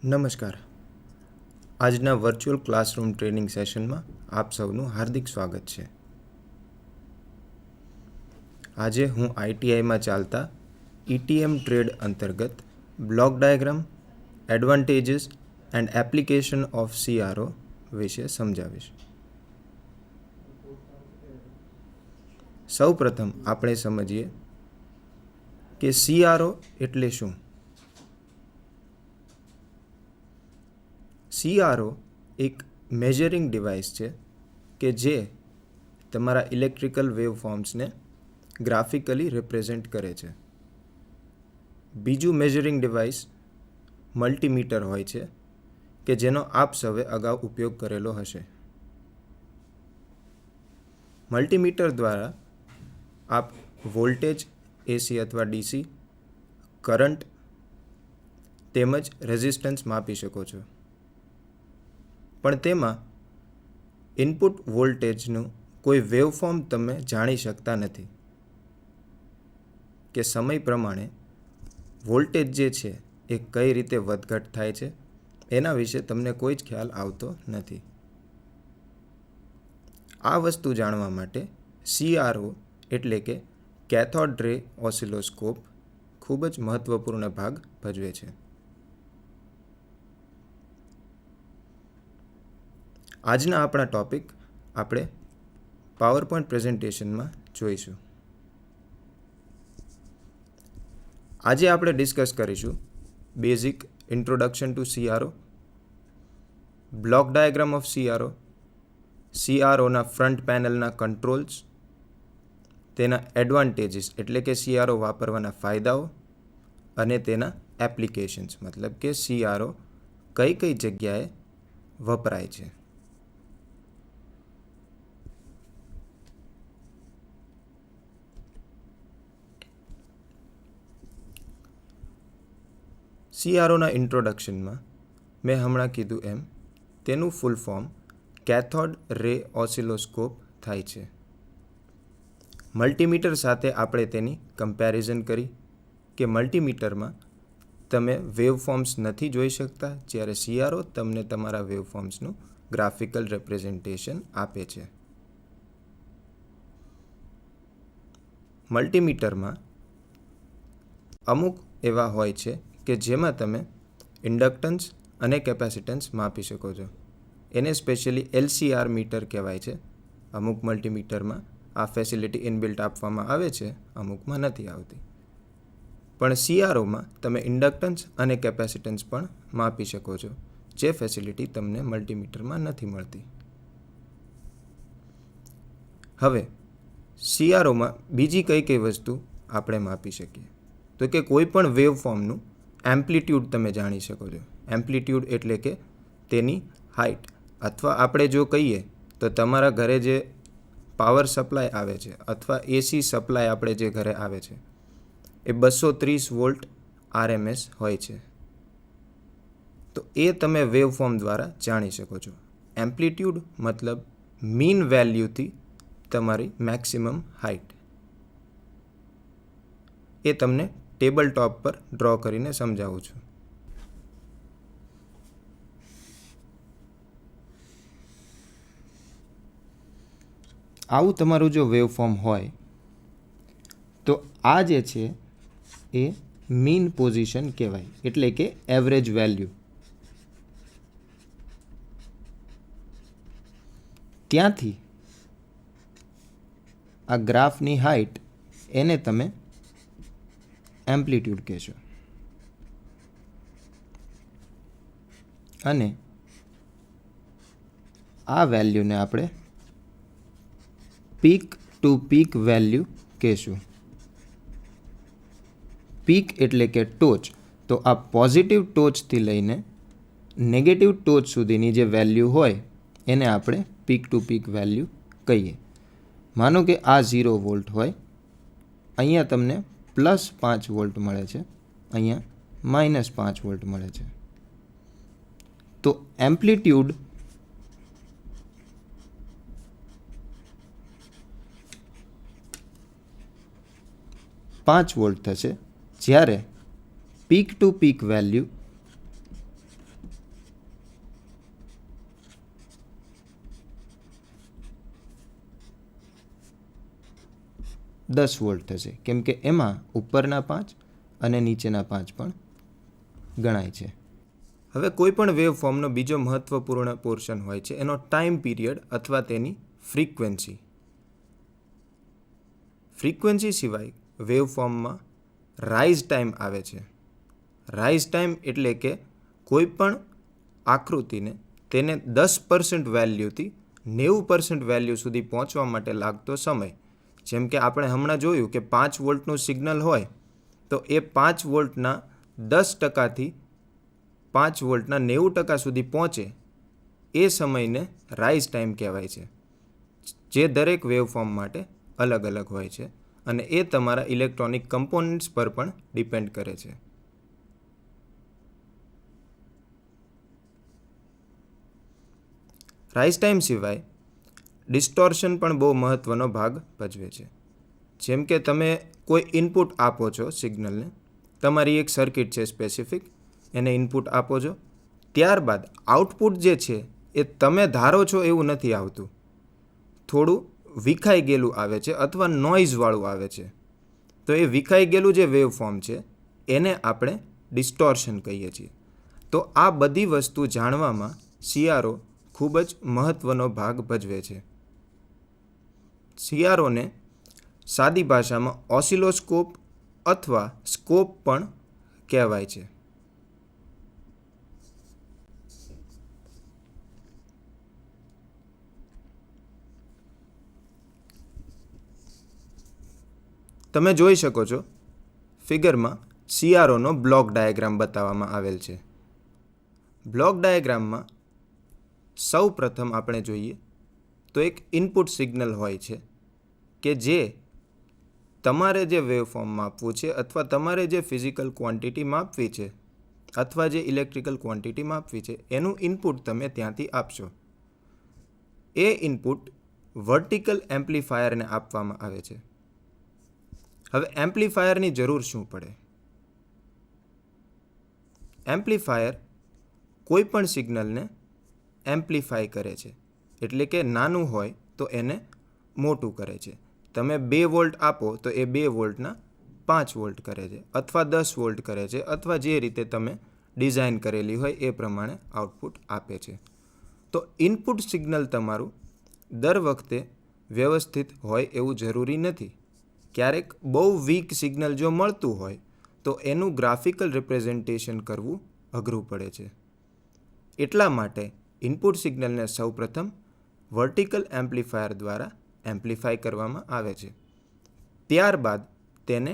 નમસ્કાર. આજના virtual classroom training સેશનમાં આપ સૌનું હાર્દિક સ્વાગત છે. આજે હું આઈટીઆઈમાં ચાલતા ETM ટ્રેડ અંતર્ગત block diagram, advantages and application of CRO વિશે સમજાવીશ. સૌપ્રથમ આપણે સમજીએ કે CRO એટલે શું. CRO એક મેજરિંગ ડિવાઇસ છે કે જે તમારા ઇલેક્ટ્રિકલ વેવફોર્મ્સને ગ્રાફિકલી રિપ્રેઝેન્ટ કરે છે. બીજું મેજરિંગ ડિવાઇસ મલ્ટીમીટર હોય છે કે જેનો આપ સૌએ અગાઉ ઉપયોગ કરેલો હશે. મલ્ટીમીટર દ્વારા આપ વોલ્ટેજ AC અથવા DC, કરંટ તેમજ રેઝિસ્ટન્સ માપી શકો છો. પણ તેમાં ઇનપુટ વોલ્ટેજનું કોઈ વેવફોર્મ તમે જાણી શકતા નથી કે સમય પ્રમાણે વોલ્ટેજ જે છે એ કઈ રીતે વધઘટ થાય છે એના વિશે તમને કોઈ જ ખ્યાલ આવતો નથી. આ વસ્તુ જાણવા માટે CRO એટલે કે કેથોડ રે ઓસિલોસ્કોપ ખૂબ જ મહત્વપૂર્ણ ભાગ ભજવે છે. આજના આપણા ટોપિક આપણે પાવરપોઈન્ટ પ્રેઝન્ટેશનમાં જોઈશું. આજે આપણે ડિસ્કસ કરીશું basic introduction to CRO, block diagram of CROના ફ્રન્ટ પેનલના કંટ્રોલ્સ, તેના એડવાન્ટેજીસ એટલે કે CRO વાપરવાના ફાયદાઓ અને તેના એપ્લિકેશન્સ મતલબ કે CRO કઈ કઈ જગ્યાએ વપરાય છે. CROના ઇન્ટ્રોડક્શનમાં મેં હમણાં કીધું એમ તેનું full form cathode ray oscilloscope થાય છે. મલ્ટીમીટર સાથે આપણે તેની કમ્પેરિઝન કરી કે મલ્ટીમીટરમાં તમે વેવફોર્મ્સ નથી જોઈ શકતા, જ્યારે CRO તમને તમારા વેવફોર્મ્સનું ગ્રાફિકલ રિપ્રેઝન્ટેશન આપે છે. મલ્ટીમીટરમાં અમુક એવા હોય છે કે જેમાં તમે ઇન્ડક્ટન્સ અને કેપેસિટન્સ માપી શકો છો. એને સ્પેશિયલી LCR મીટર કહેવાય છે. અમુક મલ્ટીમીટરમાં આ ફેસિલિટી ઇનબિલ્ટ આપવામાં આવે છે, અમુકમાં નથી આવતી. પણ CROમાં તમે ઇન્ડક્ટન્સ અને કેપેસિટન્સ પણ માપી શકો છો, જે ફેસિલિટી તમને મલ્ટીમીટરમાં નથી મળતી. હવે CROમાં બીજી કઈ કઈ વસ્તુ આપણે માપી શકીએ તો કે કોઈ પણ વેવફોર્મનું એમ્પ્લિટ્યૂડ તમે જાણી શકો છો. એમ્પ્લિટ્યૂડ એટલે કે તેની હાઇટ, અથવા આપણે જો કહીએ તો તમારા ઘરે જે પાવર સપ્લાય આવે છે અથવા AC સપ્લાય આપણે જે ઘરે આવે છે એ 230 વોલ્ટ RMS હોય છે. તો એ તમે વેવફોર્મ દ્વારા જાણી શકો છો. એમ્પ્લિટ્યૂડ મતલબ મીન વેલ્યુથી તમારી મેક્સિમમ હાઇટ. એ તમને ટેબલ ટોપ પર ડ્રો કરીને સમજાવું છું. આવું તમારું જો વેવફોર્મ હોય તો આ જે છે એ મીન પોઝિશન કહેવાય, એટલે કે એવરેજ વેલ્યુ. ત્યાંથી આ ગ્રાફની હાઇટ એને તમે એમ્પ્લિટ્યૂડ કહેશો. અને આ વેલ્યુને આપણે પીક ટુ પીક વેલ્યુ કહેશું. પીક એટલે કે ટોચ. તો આ પોઝિટિવ ટોચથી લઈને નેગેટિવ ટોચ સુધીની જે વેલ્યુ હોય એને આપણે પીક ટુ પીક વેલ્યુ કહીએ. માનો કે આ 0 વોલ્ટ હોય, અહીંયા તમને +5 વોલ્ટ મળે છે, અહીંયા -5 વોલ્ટ મળે છે. તો એમ્પ્લિટ્યૂડ 5 વોલ્ટ થશે, જ્યારે peak to peak value 10 volt થશે, કેમ કે એમાં ઉપરના 5 અને નીચેના 5 પણ ગણાય છે. હવે કોઈ પણ વેવફોર્મનો બીજો મહત્વપૂર્ણ પોર્શન હોય છે એનો ટાઈમ પીરિયડ અથવા તેની ફ્રીક્વન્સી. ફ્રીક્વન્સી સિવાય વેવફોર્મમાં રાઇઝ ટાઈમ આવે છે. રાઇઝ ટાઈમ એટલે કે કોઈ પણ આકૃતિને તેને 10% વેલ્યુથી 90% વેલ્યુ સુધી પહોંચવા માટે લાગતો સમય. જેમ કે આપણે હમણાં જોયું કે 5 વોલ્ટનું સિગ્નલ હોય તો એ 5 વોલ્ટના 10%થી 5 વોલ્ટના 90% સુધી પહોંચે એ સમયને રાઇઝ ટાઈમ કહેવાય છે, જે દરેક વેવફોર્મ માટે અલગ અલગ હોય છે અને એ તમારા ઇલેક્ટ્રોનિક કમ્પોનન્ટ્સ પર પણ ડિપેન્ડ કરે છે. રાઇઝ ટાઈમ સિવાય ડિસ્ટોર્શન પણ બહુ મહત્ત્વનો ભાગ ભજવે છે. જેમ કે તમે કોઈ ઇનપુટ આપો છો સિગ્નલને, તમારી એક સર્કિટ છે સ્પેસિફિક, એને ઇનપુટ આપો છો, ત્યારબાદ આઉટપુટ જે છે એ તમે ધારો છો એવું નથી આવતું, થોડું વિખાઈ ગયેલું આવે છે અથવા નોઇઝવાળું આવે છે. તો એ વિખાઈ ગયેલું જે વેવફોર્મ છે એને આપણે ડિસ્ટોર્શન કહીએ છીએ. તો આ બધી વસ્તુ જાણવામાં CRO ખૂબ જ મહત્ત્વનો ભાગ ભજવે છે. CROને સાદી ભાષામાં ઓસિલોસ્કોપ અથવા સ્કોપ પણ કહેવાય છે. તમે જોઈ શકો છો ફિગરમાં CROનો બ્લોક ડાયાગ્રામ બતાવવામાં આવેલ છે. બ્લોક ડાયાગ્રામમાં સૌ પ્રથમ આપણે જોઈએ તો એક ઇનપુટ સિગ્નલ હોય છે કે જે તમારે જે વેવફોર્મ માપવું છે અથવા તમારે જે ફિઝિકલ ક્વોન્ટિટી માપવી છે અથવા જે ઇલેક્ટ્રિકલ ક્વોન્ટિટી માપવી છે એનું ઇનપુટ તમે ત્યાંથી આપશો. એ ઇનપુટ વર્ટિકલ એમ્પ્લીફાયરને આપવામાં આવે છે. હવે એમ્પ્લીફાયરની જરૂર શું પડે? એમ્પ્લીફાયર કોઈ પણ સિગ્નલને એમ્પ્લીફાય કરે છે, એટલે કે નાનું હોય તો એને મોટું કરે છે. તમે 2 વોલ્ટ આપો તો એ 2 વોલ્ટના 5 વોલ્ટ કરે છે અથવા 10 વોલ્ટ કરે છે અથવા જે રીતે તમે ડિઝાઇન કરેલી હોય એ પ્રમાણે આઉટપુટ આપે છે. તો ઇનપુટ સિગ્નલ તમારું દર વખતે વ્યવસ્થિત હોય એવું જરૂરી નથી. ક્યારેક બહુ વીક સિગ્નલ જો મળતું હોય તો એનું ગ્રાફિકલ રિપ્રેઝન્ટેશન કરવું અઘરું પડે છે. એટલા માટે ઇનપુટ સિગ્નલને સૌપ્રથમ વર્ટિકલ એમ્પ્લીફાયર દ્વારા એમ્પ્લીફાય કરવામાં આવે છે. ત્યારબાદ તેને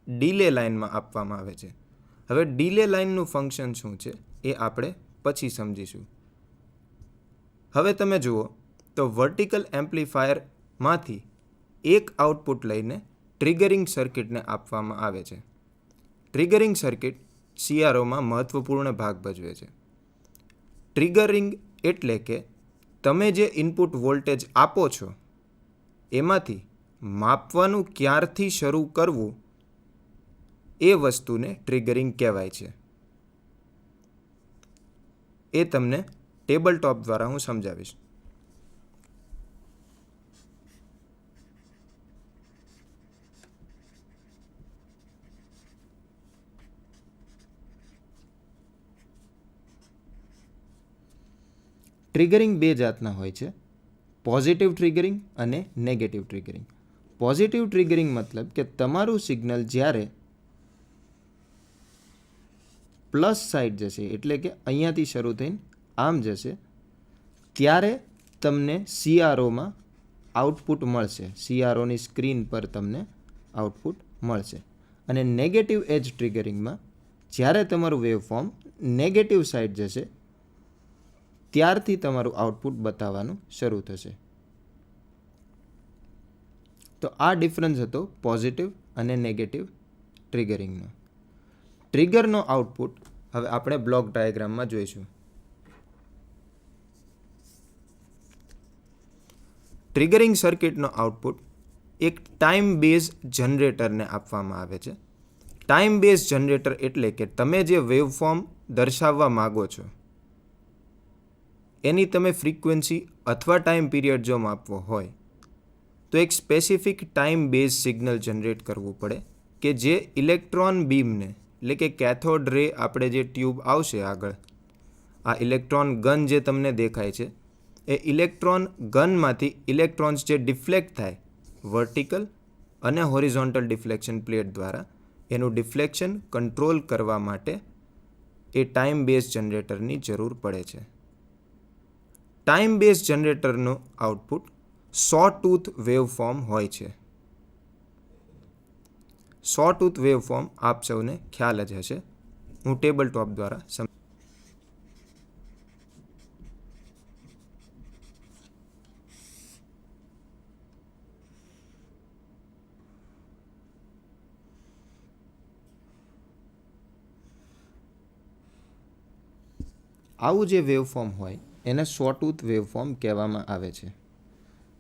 ડીલે લાઇનમાં આપવામાં આવે છે. હવે ડીલે લાઇનનું ફંક્શન શું છે એ આપણે પછી સમજીશું. હવે તમે જુઓ તો વર્ટિકલ એમ્પ્લીફાયરમાંથી એક આઉટપુટ લઈને ટ્રિગરિંગ સર્કિટને આપવામાં આવે છે. ટ્રિગરિંગ સર્કિટ CROમાં મહત્વપૂર્ણ ભાગ ભજવે છે. ટ્રિગરિંગ એટલે કે તમે જે ઇનપુટ વોલ્ટેજ આપો છો એમાંથી માપવાનું ક્યારથી શરૂ કરવું એ વસ્તુને ટ્રિગરિંગ કહેવાય છે. એ તમને ટેબલ ટોપ દ્વારા હું સમજાવીશ. ટ્રિગરિંગ બે જાતના હોય છે, પોઝિટિવ ટ્રિગરિંગ અને નેગેટિવ ટ્રિગરિંગ. પોઝિટિવ ટ્રિગરિંગ મતલબ કે તમારું સિગ્નલ જ્યારે પ્લસ સાઈડ જશે, એટલે કે અહીંયાથી શરૂ થઈને આમ જશે, ત્યારે તમને CROમાં આઉટપુટ મળશે. CROની સ્ક્રીન પર તમને આઉટપુટ મળશે. અને નેગેટિવ એજ ટ્રિગરિંગમાં જ્યારે તમારું વેવફોર્મ નેગેટિવ સાઈડ જશે ત્યારથી તમારું આઉટપુટ બતાવવાનું શરૂ થશે. તો આ ડિફરન્સ હતો પોઝિટિવ અને નેગેટિવ ટ્રિગરિંગનો. ટ્રિગરનો આઉટપુટ હવે આપણે બ્લોક ડાયાગ્રામમાં જોઈશું. ટ્રિગરિંગ સર્કિટનો આઉટપુટ એક ટાઈમ બેઝ જનરેટરને આપવામાં આવે છે. ટાઈમ બેઝ જનરેટર એટલે કે તમે જે વેવફોર્મ દર્શાવવા માગો છો એની તમે ફ્રીક્વન્સી અથવા ટાઈમ પીરિયડ જો માપવો હોય તો એક specific time base signal generate કરવું પડે કે જે ઇલેક્ટ્રોન બીમને એટલે કે કેથોડ રે આપણે જે ટ્યુબ આવશે આગળ, આ ઇલેક્ટ્રોન ગન જે તમને દેખાય છે એ ઇલેક્ટ્રોન ગનમાંથી ઇલેક્ટ્રોન્સ જે ડિફ્લેક્ટ થાય વર્ટિકલ અને હોરિઝોન્ટલ ડિફ્લેક્શન પ્લેટ દ્વારા, એનું ડિફ્લેક્શન કંટ્રોલ કરવા માટે એ ટાઈમ બેઝ જનરેટરની જરૂર પડે છે. ટાઈમ બેઝ જનરેટરનું આઉટપુટ સૉટૂથ વેવફોર્મ હોય છે. સૉટૂથ વેવફોર્મ આપ સૌને ખ્યાલ જ હશે, હું ટેબલ ટોપ દ્વારા આવું જે વેવફોર્મ હોય એને સૉટૂથ વેવફોર્મ કહેવામાં આવે છે.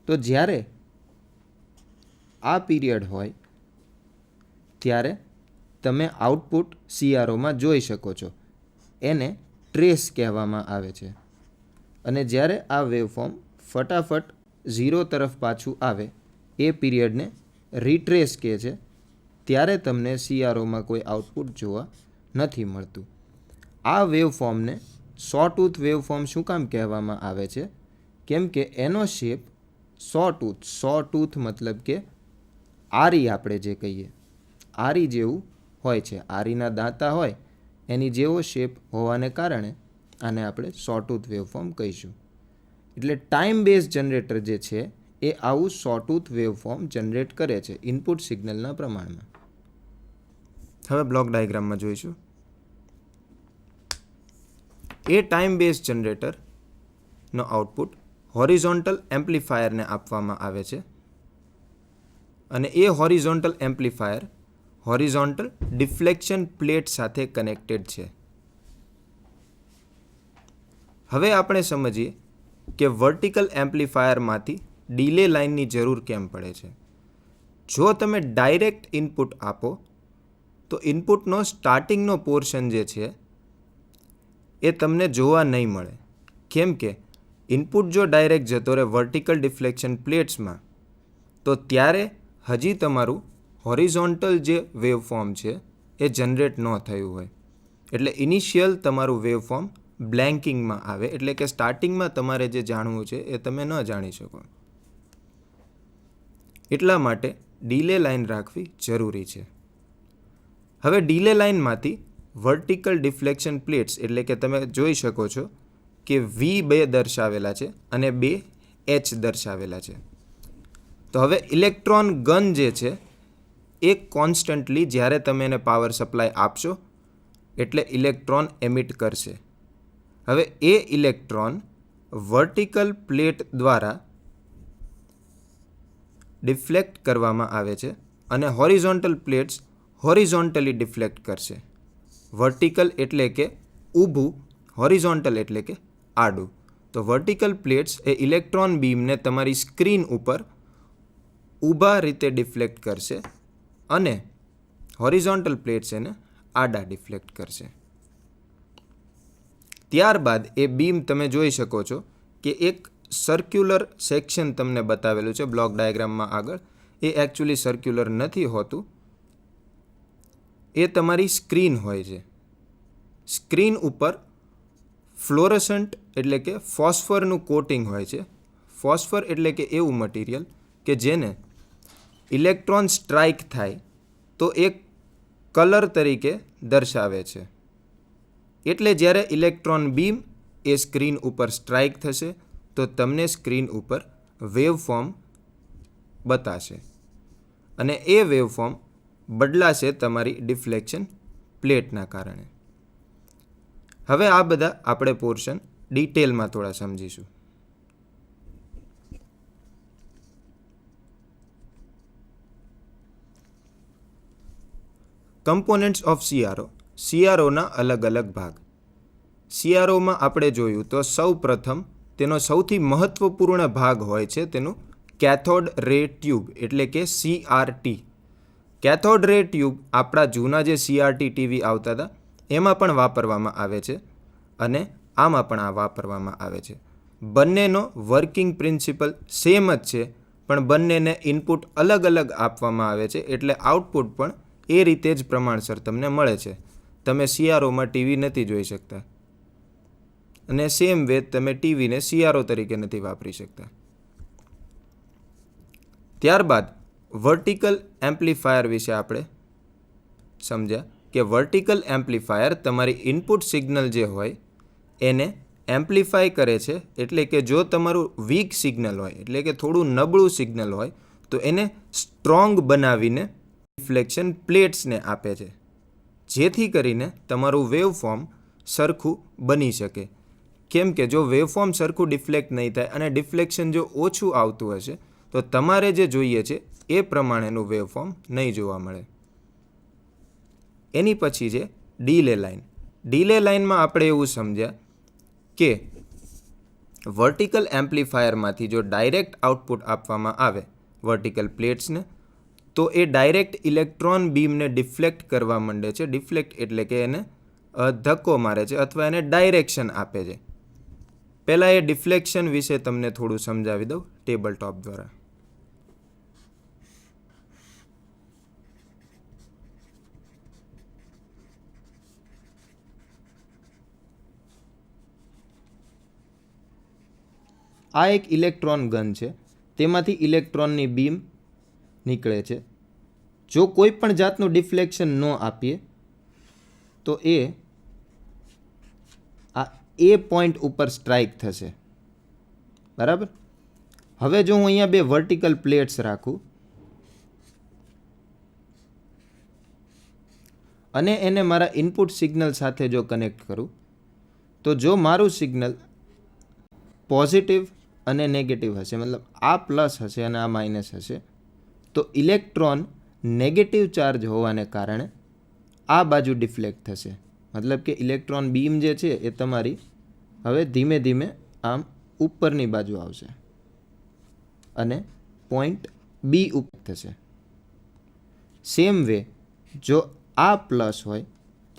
તો જ્યારે આ પીરિયડ હોય ત્યારે તમે આઉટપુટ CROમાં જોઈ શકો છો, એને ટ્રેસ કહેવામાં આવે છે. અને જ્યારે આ વેવફોર્મ ફટાફટ 0 તરફ પાછું આવે એ પીરિયડને રિટ્રેસ કહે છે, ત્યારે તમને CROમાં કોઈ આઉટપુટ જોવા નથી મળતું. આ વેવફોર્મને સૉટૂથ વેવફોર્મ શું કામ કહેવામાં આવે છે? કેમ કે એનો શેપ સૉટૂથ મતલબ કે આરી આપણે જે કહીએ આરી જેવું હોય છે. આરીના દાંતા હોય એની જેવો શેપ હોવાને કારણે આને આપણે સૉટૂથ વેવફોર્મ કહીશું. એટલે ટાઈમ બેઝ જનરેટર જે છે એ આવું સૉટૂથ વેવફોર્મ જનરેટ કરે છે ઇનપુટ સિગ્નલના પ્રમાણમાં. હવે બ્લોક ડાયાગ્રામમાં જોઈશું. એ ટાઈમ બેઝ જનરેટરનો આઉટપુટ હોરિઝોન્ટલ એમ્પ્લીફાયરને આપવામાં આવે છે અને એ horizontal amplifier horizontal deflection plate સાથે કનેક્ટેડ છે. હવે આપણે સમજીએ કે વર્ટિકલ એમ્પ્લીફાયરમાંથી ડિલે લાઇનની જરૂર કેમ પડે છે. જો તમે ડાયરેક્ટ ઇનપુટ આપો તો ઇનપુટનો સ્ટાર્ટિંગનો પોર્શન જે છે એ તમને જોવા નહીં મળે. કેમ કે ઇનપુટ જો ડાયરેક્ટ જતો રહે વર્ટિકલ ડિફ્લેક્શન પ્લેટ્સમાં તો ત્યારે હજી તમારું હોરિઝોન્ટલ જે વેવફોર્મ છે એ જનરેટ ન થયું હોય. એટલે ઇનિશિયલ તમારું વેવફોર્મ બ્લેન્કિંગમાં આવે, એટલે કે સ્ટાર્ટિંગમાં તમારે જે જાણવું છે એ તમે ન જાણી શકો. એટલા માટે ડિલે લાઇન રાખવી જરૂરી છે. હવે ડિલે લાઇનમાંથી વર્ટિકલ ડિફ્લેક્શન પ્લેટ્સ એટલે કે તમે જોઈ શકો છો કે V2 દર્શાવેલા છે અને 2H દર્શાવેલા છે. તો હવે ઇલેક્ટ્રોન ગન જે છે એ કોન્સ્ટન્ટલી જ્યારે તમે એને પાવર સપ્લાય આપશો એટલે ઇલેક્ટ્રોન એમિટ કરશે. હવે એ ઇલેક્ટ્રોન વર્ટિકલ પ્લેટ દ્વારા ડિફ્લેક્ટ કરવામાં આવે છે અને હોરિઝોન્ટલ પ્લેટ્સ હોરિઝોન્ટલી ડિફ્લેક્ટ કરશે. વર્ટિકલ એટલે કે ઊભું, હોરિઝોન્ટલ એટલે કે આડું. તો વર્ટિકલ પ્લેટ્સ એ ઇલેક્ટ્રોન બીમને તમારી સ્ક્રીન ઉપર ઊભા રીતે ડિફ્લેક્ટ કરશે અને હોરિઝોન્ટલ પ્લેટ્સ એને આડા ડિફ્લેક્ટ કરશે. ત્યારબાદ એ બીમ તમે જોઈ શકો છો કે એક સર્ક્યુલર સેક્શન તમને બતાવેલું છે બ્લોક ડાયાગ્રામમાં આગળ. એ એકચ્યુઅલી સર્ક્યુલર નથી હોતું, એ તમારી સ્ક્રીન હોય છે. સ્ક્રીન ઉપર ફ્લોરસન્ટ એટલે કે ફોસ્ફરનું કોટિંગ હોય છે. ફોસ્ફર એટલે કે એવું મટીરિયલ કે જેને ઇલેક્ટ્રોન સ્ટ્રાઇક થાય તો એક કલર તરીકે દર્શાવે છે. એટલે જ્યારે ઇલેક્ટ્રોન બીમ એ સ્ક્રીન ઉપર સ્ટ્રાઇક થશે તો તમને સ્ક્રીન ઉપર વેવફોર્મ બતાશે અને એ વેવફોર્મ બદલાશે તમારી ડિફ્લેક્શન પ્લેટના કારણે. હવે આ બધા આપણે પોર્શન ડિટેલમાં થોડા સમજીશું. Components of CRO. CROના અલગ અલગ ભાગ. CROમાં આપણે જોયું તો સૌ પ્રથમ તેનો સૌથી મહત્વપૂર્ણ ભાગ હોય છે તેનું કેથોડ રે ટ્યુબ એટલે કે CRT. કેથોડ રે ટ્યુબ આપણા જૂના જે CRT ટીવી આવતા હતા એમાં પણ વાપરવામાં આવે છે અને આમાં પણ આ વાપરવામાં આવે છે. બંનેનો વર્કિંગ પ્રિન્સિપલ સેમ જ છે, પણ બંનેને ઇનપુટ અલગ અલગ આપવામાં આવે છે, એટલે આઉટપુટ પણ એ રીતે જ પ્રમાણસર તમને મળે છે. તમે CROમાં ટીવી નથી જોઈ શકતા અને સેમ વે તમે ટીવીને CRO તરીકે નથી વાપરી શકતા. ત્યારબાદ વર્ટિકલ એમ્પ્લીફાયર વિશે આપણે સમજ્યા કે વર્ટિકલ એમ્પ્લીફાયર તમારી ઇનપુટ સિગ્નલ જે હોય એને એમ્પ્લીફાય કરે છે. એટલે કે જો તમારું વીક સિગ્નલ હોય, એટલે કે થોડું નબળું સિગ્નલ હોય, તો એને સ્ટ્રોંગ બનાવીને રિફ્લેક્શન પ્લેટ્સને આપે છે, જેથી કરીને તમારું વેવફોર્મ સરખું બની શકે. કેમ કે જો વેવફોર્મ સરખું ડિફ્લેક્ટ નહીં થાય અને ડિફ્લેક્શન જો ઓછું આવતું હશે તો તમારે જે જોઈએ છે એ પ્રમાણેનું વેવફોર્મ નહીં જોવા મળે. એની પછી છે ડીલે લાઇન. ડીલે લાઇનમાં આપણે એવું સમજ્યા કે વર્ટિકલ એમ્પ્લીફાયરમાંથી જો ડાયરેક્ટ આઉટપુટ આપવામાં આવે વર્ટિકલ પ્લેટ્સને, તો એ ડાયરેક્ટ ઇલેક્ટ્રોન બીમને ડિફ્લેક્ટ કરવા માંડે છે. ડિફ્લેક્ટ એટલે કે એને ધક્કો મારે છે અથવા એને ડાયરેક્શન આપે છે. પહેલાં એ ડિફ્લેક્શન વિશે તમને થોડું સમજાવી દઉં ટેબલ ટોપ દ્વારા. આ એક ઇલેક્ટ્રોન ગન છે, તેમાંથી ઇલેક્ટ્રોનની બીમ નીકળે છે. જો કોઈ પણ જાતનું ડિફ્લેક્શન ન આપીએ તો એ આ એ પોઈન્ટ ઉપર સ્ટ્રાઇક થશે. બરાબર. હવે જો હું અહીંયા બે વર્ટિકલ પ્લેટ્સ રાખું અને એને મારા ઇનપુટ સિગ્નલ સાથે જો કનેક્ટ કરું, તો જો મારું સિગ્નલ પોઝિટિવ અને નેગેટિવ હશે, મતલબ આ પ્લસ હશે અને આ માઇનસ હશે, તો ઇલેક્ટ્રોન નેગેટિવ ચાર્જ હોવાને કારણે આ બાજુ ડિફ્લેક્ટ થશે. મતલબ કે ઇલેક્ટ્રોન બીમ જે છે એ તમારી હવે ધીમે ધીમે આમ ઉપરની બાજુ આવશે અને પોઈન્ટ બી ઉપર થશે. સેમ વે જો આ પ્લસ હોય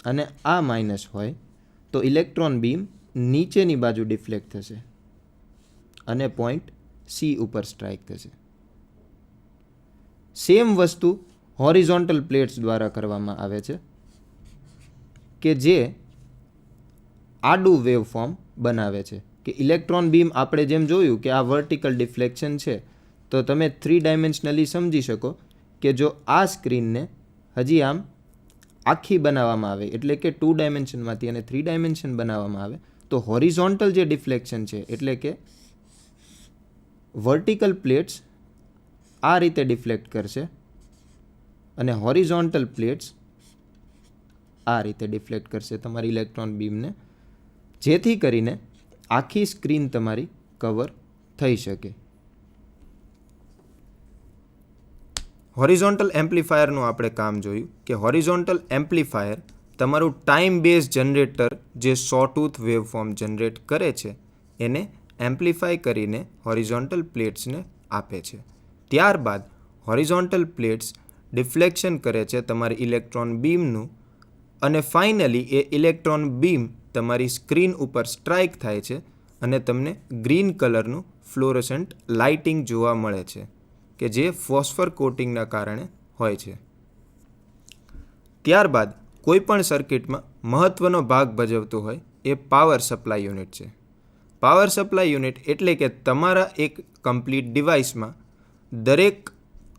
અને આ માઇનસ હોય તો ઇલેક્ટ્રોન બીમ નીચેની બાજુ ડિફ્લેક્ટ થશે અને પોઈન્ટ સી ઉપર સ્ટ્રાઇક થશે. સેમ વસ્તુ હોરિઝોન્ટલ પ્લેટ્સ દ્વારા કરવામાં આવે છે કે જે આડું વેવફોર્મ બનાવે છે. કે ઇલેક્ટ્રોન બીમ આપણે જેમ જોયું કે આ વર્ટિકલ ડિફ્લેક્શન છે, તો તમે 3 ડાયમેન્શનલી સમજી શકો કે જો આ સ્ક્રીનને હજી આમ આખી બનાવવામાં આવે, એટલે કે 2 ડાયમેન્શનમાંથી અને 3 ડાયમેન્શન બનાવવામાં આવે, તો હોરિઝોન્ટલ જે ડિફ્લેક્શન છે એટલે કે વર્ટિકલ પ્લેટ્સ આ રીતે ડિફ્લેક્ટ કરશે અને હોરિઝોન્ટલ પ્લેટ્સ આ રીતે ડિફ્લેક્ટ કરશે તમારી ઇલેક્ટ્રોન બીમને, જેથી કરીને આખી સ્ક્રીન તમારી કવર થઈ શકે. હોરિઝોન્ટલ એમ્પ્લીફાયરનું આપણે કામ જોયું કે હોરિઝોન્ટલ એમ્પ્લીફાયર તમારું ટાઈમ બેઝ જનરેટર જે સોટૂથ વેવફોર્મ જનરેટ કરે છે એને એમ્પ્લીફાય કરીને હોરિઝોન્ટલ પ્લેટ્સને આપે છે. ત્યારબાદ હોરિઝોન્ટલ પ્લેટ્સ ડિફ્લેક્શન કરે છે તમારી ઇલેક્ટ્રોન બીમનું અને ફાઇનલી એ ઇલેક્ટ્રોન બીમ તમારી સ્ક્રીન ઉપર સ્ટ્રાઇક થાય છે અને તમને ગ્રીન કલરનું ફ્લોરોસન્ટ લાઇટિંગ જોવા મળે છે કે જે ફોસ્ફર કોટિંગના કારણે હોય છે. ત્યારબાદ કોઈપણ સર્કિટમાં મહત્ત્વનો ભાગ ભજવતું હોય એ પાવર સપ્લાય યુનિટ છે. પાવર સપ્લાય યુનિટ એટલે કે તમારા એક કમ્પ્લીટ ડિવાઇસમાં દરેક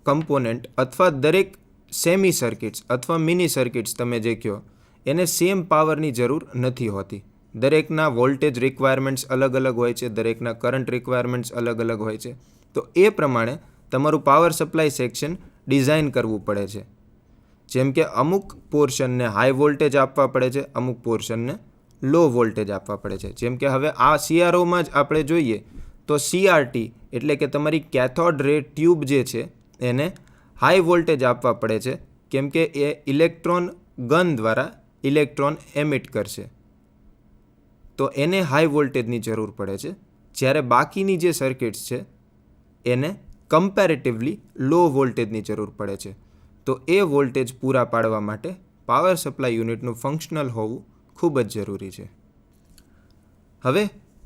કમ્પોનન્ટ અથવા દરેક સેમી સર્કિટ્સ અથવા મિની સર્કિટ્સ તમે જે કહો એને સેમ પાવરની જરૂર નથી હોતી. દરેકના વોલ્ટેજ રિક્વાયરમેન્ટ્સ અલગ અલગ હોય છે, દરેકના કરંટ રિક્વાયરમેન્ટ્સ અલગ અલગ હોય છે. તો એ પ્રમાણે તમારું પાવર સપ્લાય સેક્શન ડિઝાઇન કરવું પડે છે. જેમ કે અમુક પોર્શનને હાઈ વોલ્ટેજ આપવા પડે છે, અમુક પોર્શનને લો વોલ્ટેજ આપવા પડે છે. જેમ કે હવે આ CROમાં જ આપણે જોઈએ તો CRT એટલે કે તમારી કેથોડ રે ટ્યુબ જે છે એને હાઈ વોલ્ટેજ આપવા પડે છે, કેમ કે એ ઇલેક્ટ્રોન ગન દ્વારા ઇલેક્ટ્રોન એમિટ કરશે, તો એને હાઈ વોલ્ટેજની જરૂર પડે છે. જ્યારે બાકીની જે સર્કિટ્સ છે એને કમ્પેરેટિવલી લો વોલ્ટેજની જરૂર પડે છે. તો એ વોલ્ટેજ પૂરા પાડવા માટે પાવર સપ્લાય યુનિટનું ફંક્શનલ હોવું ખૂબ જ જરૂરી છે. હવે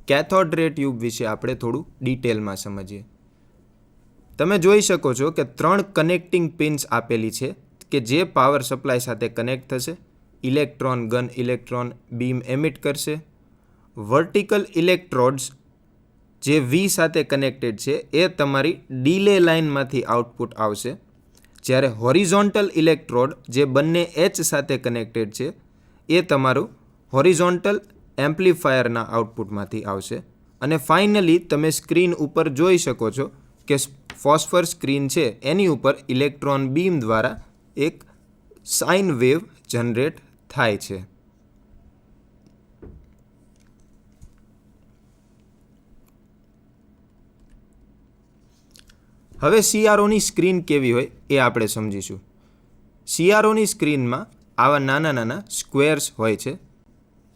કેથોડ રે ટ્યુબ વિશે આપણે થોડું ડિટેલમાં સમજીએ. તમે જોઈ શકો છો કે 3 કનેક્ટિંગ પિન્સ આપેલી છે કે જે પાવર સપ્લાય સાથે કનેક્ટ થશે. Electron gun electron beam emit કરશે. વર્ટિકલ ઇલેક્ટ્રોડ્સ જે V સાથે કનેક્ટેડ છે એ તમારી ડીલે લાઇનમાંથી આઉટપુટ આવશે. જ્યારે હોરિઝોન્ટલ ઇલેક્ટ્રોડ જે બંને H સાથે કનેક્ટેડ છે એ તમારું હોરિઝોન્ટલ એમ્પ્લીફાયરના આઉટપુટમાંથી આવશે. અને ફાઇનલી તમે સ્ક્રીન ઉપર જોઈ શકો છો કે ફોસ્ફર સ્ક્રીન છે એની ઉપર ઇલેક્ટ્રોન બીમ દ્વારા એક સાઇન વેવ જનરેટ થાય છે. હવે CROની સ્ક્રીન કેવી હોય એ આપણે સમજીશું. CROની સ્ક્રીનમાં આવા નાના નાના સ્ક્વેર્સ હોય છે.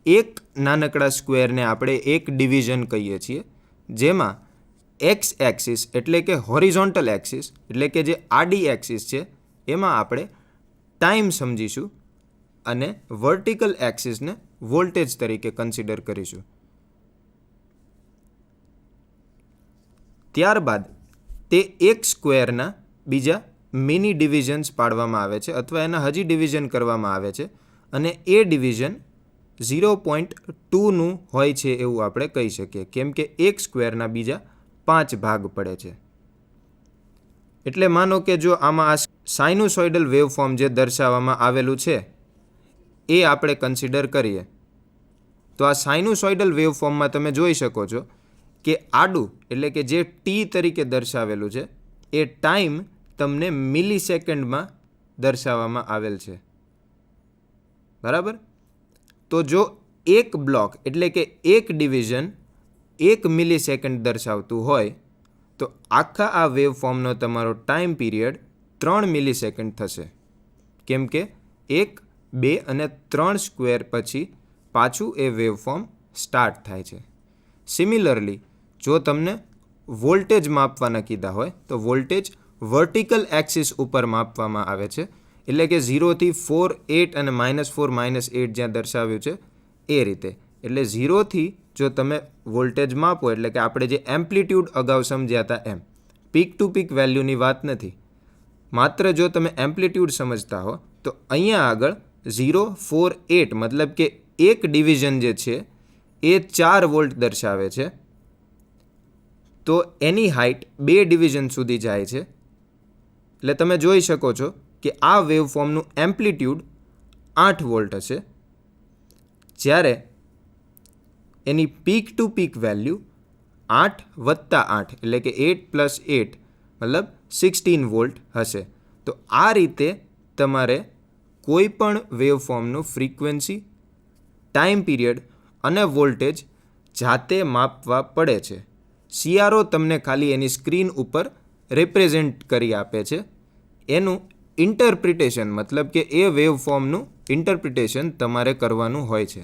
એક નાનકડા સ્ક્વેરને આપણે એક ડિવિઝન કહીએ છીએ, જેમાં એક્સ એક્સિસ એટલે કે હોરિઝોન્ટલ એક્સિસ એટલે કે જે આડી એક્સિસ છે એમાં આપણે ટાઈમ સમજીશું અને વર્ટિકલ એક્સિસને વોલ્ટેજ તરીકે કન્સિડર કરીશું. ત્યારબાદ તે એક સ્ક્વેરના બીજા મિની ડિવિઝન્સ પાડવામાં આવે છે અથવા એના હજી ડિવિઝન કરવામાં આવે છે અને એ ડિવિઝન 0.2નું હોય છે એવું આપણે કહી શકીએ, કેમ કે એક સ્ક્વેરના બીજા 5 ભાગ પડે છે. એટલે માનો કે જો આમાં આ સાઇનુસોઇડલ વેવફોર્મ જે દર્શાવવામાં આવેલું છે એ આપણે કન્સિડર કરીએ તો આ સાઇનુસોઇડલ વેવફોર્મમાં તમે જોઈ શકો છો કે આડું એટલે કે જે ટી તરીકે દર્શાવેલું છે એ ટાઈમ તમને મિલી સેકન્ડમાં દર્શાવવામાં આવેલ છે. બરાબર? તો જો એક બ્લોક એટલે કે એક ડિવિઝન 1 મિલી સેકન્ડ દર્શાવતું હોય તો આખા આ વેવફોર્મનો તમારો ટાઈમ પીરિયડ 3 મિલી સેકન્ડ થશે, કેમ કે 1, 2 અને 3 સ્ક્વેર પછી પાછું એ વેવફોર્મ સ્ટાર્ટ થાય છે. સિમિલરલી જો તમને વોલ્ટેજ માપવાના કીધા હોય તો વોલ્ટેજ વર્ટિકલ એક્સિસ ઉપર માપવામાં આવે છે, એટલે કે 0 થી 4, 8 અને -4, -8 જ્યાં દર્શાવ્યું છે એ રીતે. એટલે 0થી જો તમે વોલ્ટેજ માપો એટલે કે આપણે જે એમ્પ્લિટ્યૂડ અગાઉ સમજ્યા હતા એમ પીક ટુ પીક વેલ્યુની વાત નથી, માત્ર જો તમે એમ્પ્લિટ્યૂડ સમજતા હો તો અહીંયા આગળ 0, 4, 8 મતલબ કે એક ડિવિઝન જે છે એ 4 વોલ્ટ દર્શાવે છે. તો એની હાઇટ 2 ડિવિઝન સુધી જાય છે. એટલે તમે જોઈ શકો છો કે આ વેવફોર્મનું એમ્પ્લિટ્યૂડ 8 વોલ્ટ હશે, જ્યારે એની પીક ટુ પીક વેલ્યુ 8 + 8 એટલે કે 8 + 8 મતલબ 16 વોલ્ટ હશે. તો આ રીતે તમારે કોઈ પણ વેવફોર્મનું ફ્રીક્વન્સી, ટાઈમ પીરિયડ અને વોલ્ટેજ જાતે માપવા પડે છે. CRO તમને ખાલી એની સ્ક્રીન ઉપર રિપ્રેઝેન્ટ કરી આપે છે. એનું ઇન્ટરપ્રિટેશન મતલબ કે એ વેવફોર્મનું ઇન્ટરપ્રિટેશન તમારે કરવાનું હોય છે.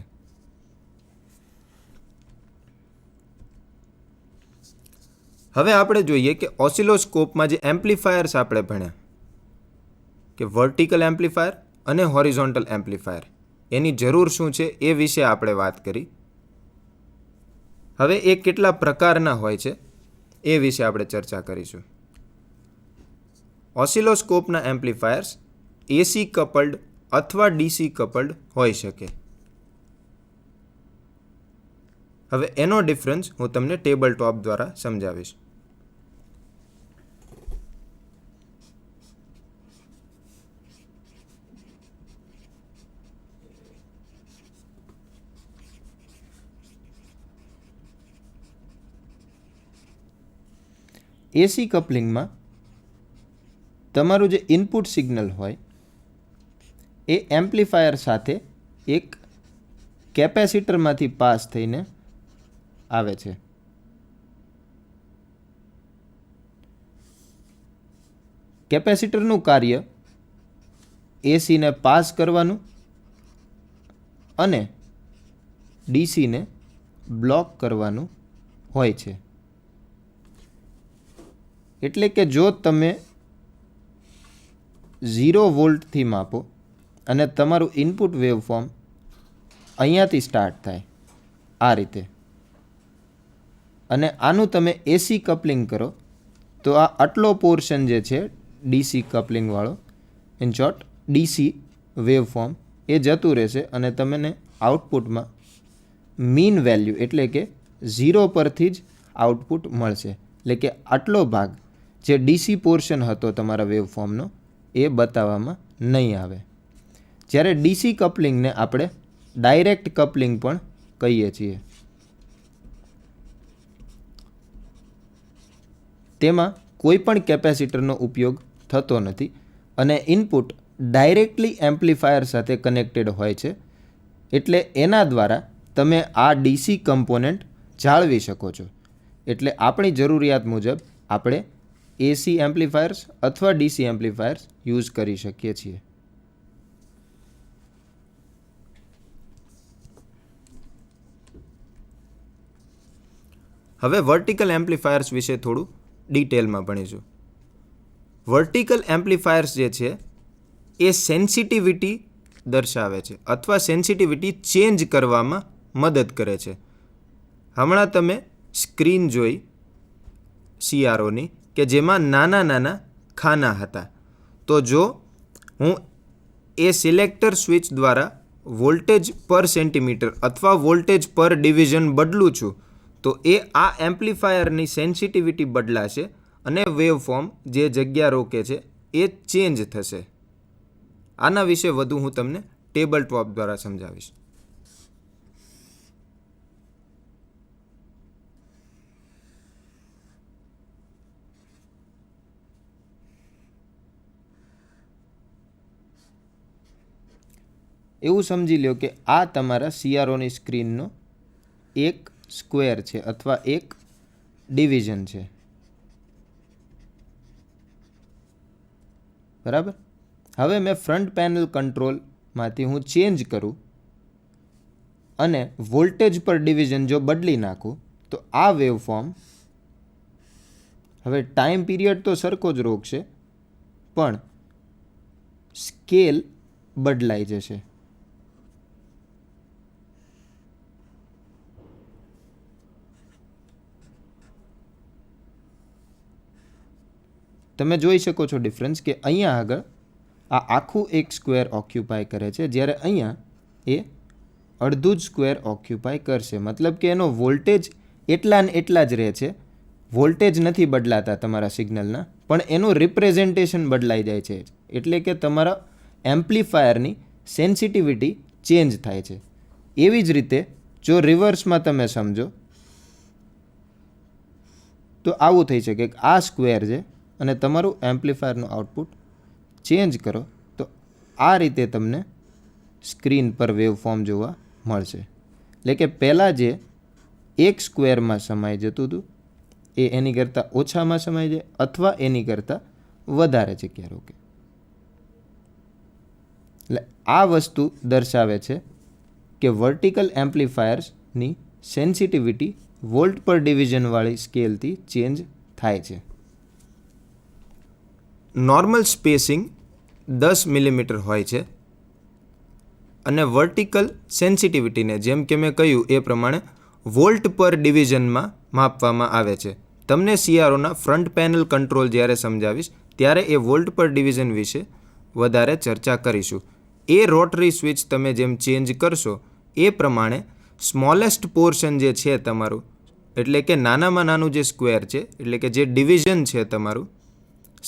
હવે આપણે જોઈએ કે ઓસિલોસ્કોપમાં જે એમ્પ્લીફાયર્સ આપણે ભણ્યા કે વર્ટિકલ એમ્પ્લીફાયર અને હોરિઝોન્ટલ એમ્પ્લીફાયર એની જરૂર શું છે એ વિશે આપણે વાત કરી. હવે એ કેટલા પ્રકારના હોય છે એ વિશે આપણે ચર્ચા કરીશું. ઓસિલોસ્કોપના એમ્પ્લીફાયર્સ AC કપલ્ડ અથવા DC કપલ્ડ હોઈ શકે. હવે એનો ડિફરન્સ હું તમને ટેબલ ટોપ દ્વારા સમજાવીશ. AC કપલિંગમાં તમારું જે ઇનપુટ સિગ્નલ હોય એ એમ્પ્લીફાયર સાથે એક કેપેસિટરમાંથી પાસ થઈને આવે છે. કેપેસિટરનું કાર્ય એસીને પાસ કરવાનું અને ડીસીને બ્લોક કરવાનું હોય છે. એટલે કે જો તમે 0 વોલ્ટથી માપો અને તમારું ઇનપુટ વેવફોર્મ અહીંયાથી સ્ટાર્ટ થાય આ રીતે, અને આનું તમે એસી કપલિંગ કરો તો આ આટલો પોર્શન જે છે ડીસી કપલિંગવાળો, ઇન શોર્ટ ડીસી વેવફોર્મ, એ જતું રહેશે અને તમને આઉટપુટમાં મીન વેલ્યુ એટલે કે 0 પરથી જ આઉટપુટ મળશે. એટલે કે આટલો ભાગ જે ડીસી પોર્શન હતો તમારા વેવફોર્મનો એ બતાવવામાં નહીં આવે. જ્યારે ડીસી કપલિંગને આપણે ડાયરેક્ટ કપલિંગ પણ કહીએ છીએ. તેમાં કોઈ પણ કેપેસિટરનો ઉપયોગ થતો નથી અને ઇનપુટ ડાયરેક્ટલી એમ્પ્લીફાયર સાથે કનેક્ટેડ હોય છે. એટલે એના દ્વારા તમે આ ડીસી કમ્પોનન્ટ જાળવી શકો છો. એટલે આપણી જરૂરિયાત મુજબ આપણે એસી એમ્પ્લીફાયર્સ અથવા ડીસી એમ્પ્લીફાયર્સ યુઝ કરી શકીએ છીએ. હવે વર્ટિકલ એમ્પ્લીફાયર્સ વિશે થોડું ડિટેલમાં ભણીશું. વર્ટિકલ એમ્પ્લીફાયર્સ જે છે એ સેન્સિટિવિટી દર્શાવે છે અથવા સેન્સિટિવિટી ચેન્જ કરવામાં મદદ કરે છે. હમણાં તમે સ્ક્રીન જોઈ CROની કે જેમાં નાના નાના ખાના હતા. તો જો હું એ સિલેક્ટર સ્વિચ દ્વારા વોલ્ટેજ પર સેન્ટીમીટર અથવા વોલ્ટેજ પર ડિવિઝન બદલું છું તો એ આ એમ્પ્લીફાયરની સેન્સિટિવિટી બદલાશે અને વેવફોર્મ જે જગ્યા રોકે છે એ ચેન્જ થશે. આના વિશે વધુ હું તમને ટેબલ ટોપ દ્વારા સમજાવીશ. એવું સમજી લો કે આ તમારા CROની સ્ક્રીનનો એક સ્ક્વેર છે અથવા એક ડિવિઝન છે. બરાબર. હવે મેં ફ્રન્ટ પેનલ કંટ્રોલમાંથી હું ચેન્જ કરું અને વોલ્ટેજ પર ડિવિઝન જો બદલી નાખું તો આ વેવફોર્મ હવે ટાઈમ પીરિયડ તો સરખો જ રોકશે પણ સ્કેલ બદલાઈ જશે. તમે જોઈ શકો છો ડિફરન્સ કે અહીંયા આગળ આ આખું એક સ્ક્વેર ઓક્યુપાય કરે છે, જ્યારે અહીંયા એ અડધું જ સ્ક્વેર ઓક્યુપાય કરશે. મતલબ કે એનો વોલ્ટેજ એટલા ને એટલા જ રહે છે. વોલ્ટેજ નથી બદલાતા તમારા સિગ્નલના, પણ એનું રિપ્રેઝેન્ટેશન બદલાઈ જાય છે. એટલે કે તમારા એમ્પ્લીફાયરની સેન્સિટિવિટી ચેન્જ થાય છે. એવી જ રીતે જો રિવર્સમાં તમે સમજો તો આવું થઈ શકે કે આ સ્ક્વેર છે અને તમારું એમ્પ્લીફાયરનું આઉટપુટ ચેન્જ કરો તો આ રીતે તમને સ્ક્રીન પર વેવફોર્મ જોવા મળશે. એટલે કે પહેલાં જે એક સ્ક્વેરમાં સમાઈ જતું હતું એ એની કરતાં ઓછામાં સમાઈ જાય અથવા એની કરતાં વધારે જગ્યા રોકે. એટલે આ વસ્તુ દર્શાવે છે કે વર્ટિકલ એમ્પ્લીફાયર્સની સેન્સિટિવિટી વોલ્ટ પર ડિવિઝનવાળી સ્કેલથી ચેન્જ થાય છે. નોર્મલ સ્પેસિંગ 10 મિલીમીટર હોય છે અને વર્ટિકલ સેન્સિટિવિટીને જેમ કે મેં કહ્યું એ પ્રમાણે વોલ્ટ પર ડિવિઝનમાં માપવામાં આવે છે. તમને CROના ફ્રન્ટ પેનલ કંટ્રોલ જ્યારે સમજાવીશ ત્યારે એ વોલ્ટ પર ડિવિઝન વિશે વધારે ચર્ચા કરીશું. એ રોટરી સ્વિચ તમે જેમ ચેન્જ કરશો એ પ્રમાણે સ્મોલેસ્ટ પોર્શન જે છે તમારું, એટલે કે નાનામાં નાનું જે સ્ક્વેર છે, એટલે કે જે ડિવિઝન છે તમારું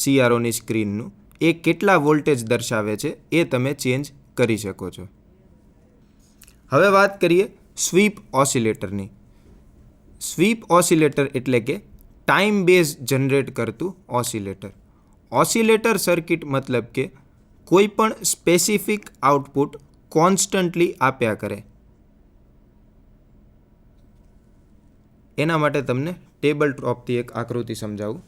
CROની સ્ક્રીનનું, એ કેટલા વોલ્ટેજ દર્શાવે છે એ તમે ચેન્જ કરી શકો છો. હવે વાત કરીએ સ્વીપ ઓસિલેટરની. સ્વીપ ઓસિલેટર એટલે કે ટાઈમ બેઝ જનરેટ કરતું ઓસિલેટર. ઓસિલેટર સર્કિટ મતલબ કે કોઈ પણ સ્પેસિફિક આઉટપુટ કોન્સ્ટન્ટલી આપ્યા કરે. એના માટે તમને ટેબલ ટોપથી એક આકૃતિ સમજાવું.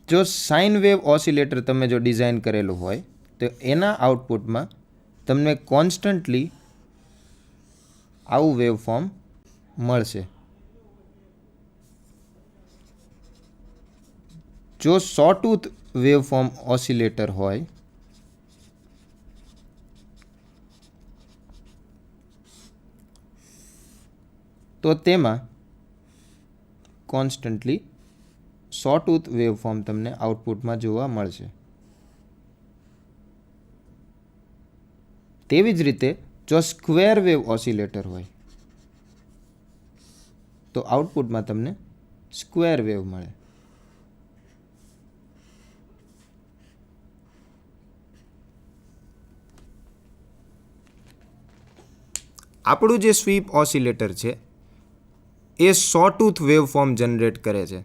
જો સાઇન વેવ ઓસિલેટર તમે જો ડિઝાઇન કરેલું હોય તો એના આઉટપુટમાં તમને કોન્સ્ટન્ટલી આવું વેવફોર્મ મળશે. જો સોટૂથ વેવફોર્મ ઓસિલેટર હોય તો તેમાં કોન્સ્ટન્ટલી સૉટૂથ વેવફોર્મ તમને આઉટપુટમાં જોવા મળશે. તેવી જ રીતે જો સ્ક્વેર વેવ ઓસિલેટર હોય તો આઉટપુટમાં તમને સ્ક્વેર વેવ મળે. આપણું જે સ્વીપ ઓસિલેટર છે એ સૉટૂથ વેવફોર્મ જનરેટ કરે છે.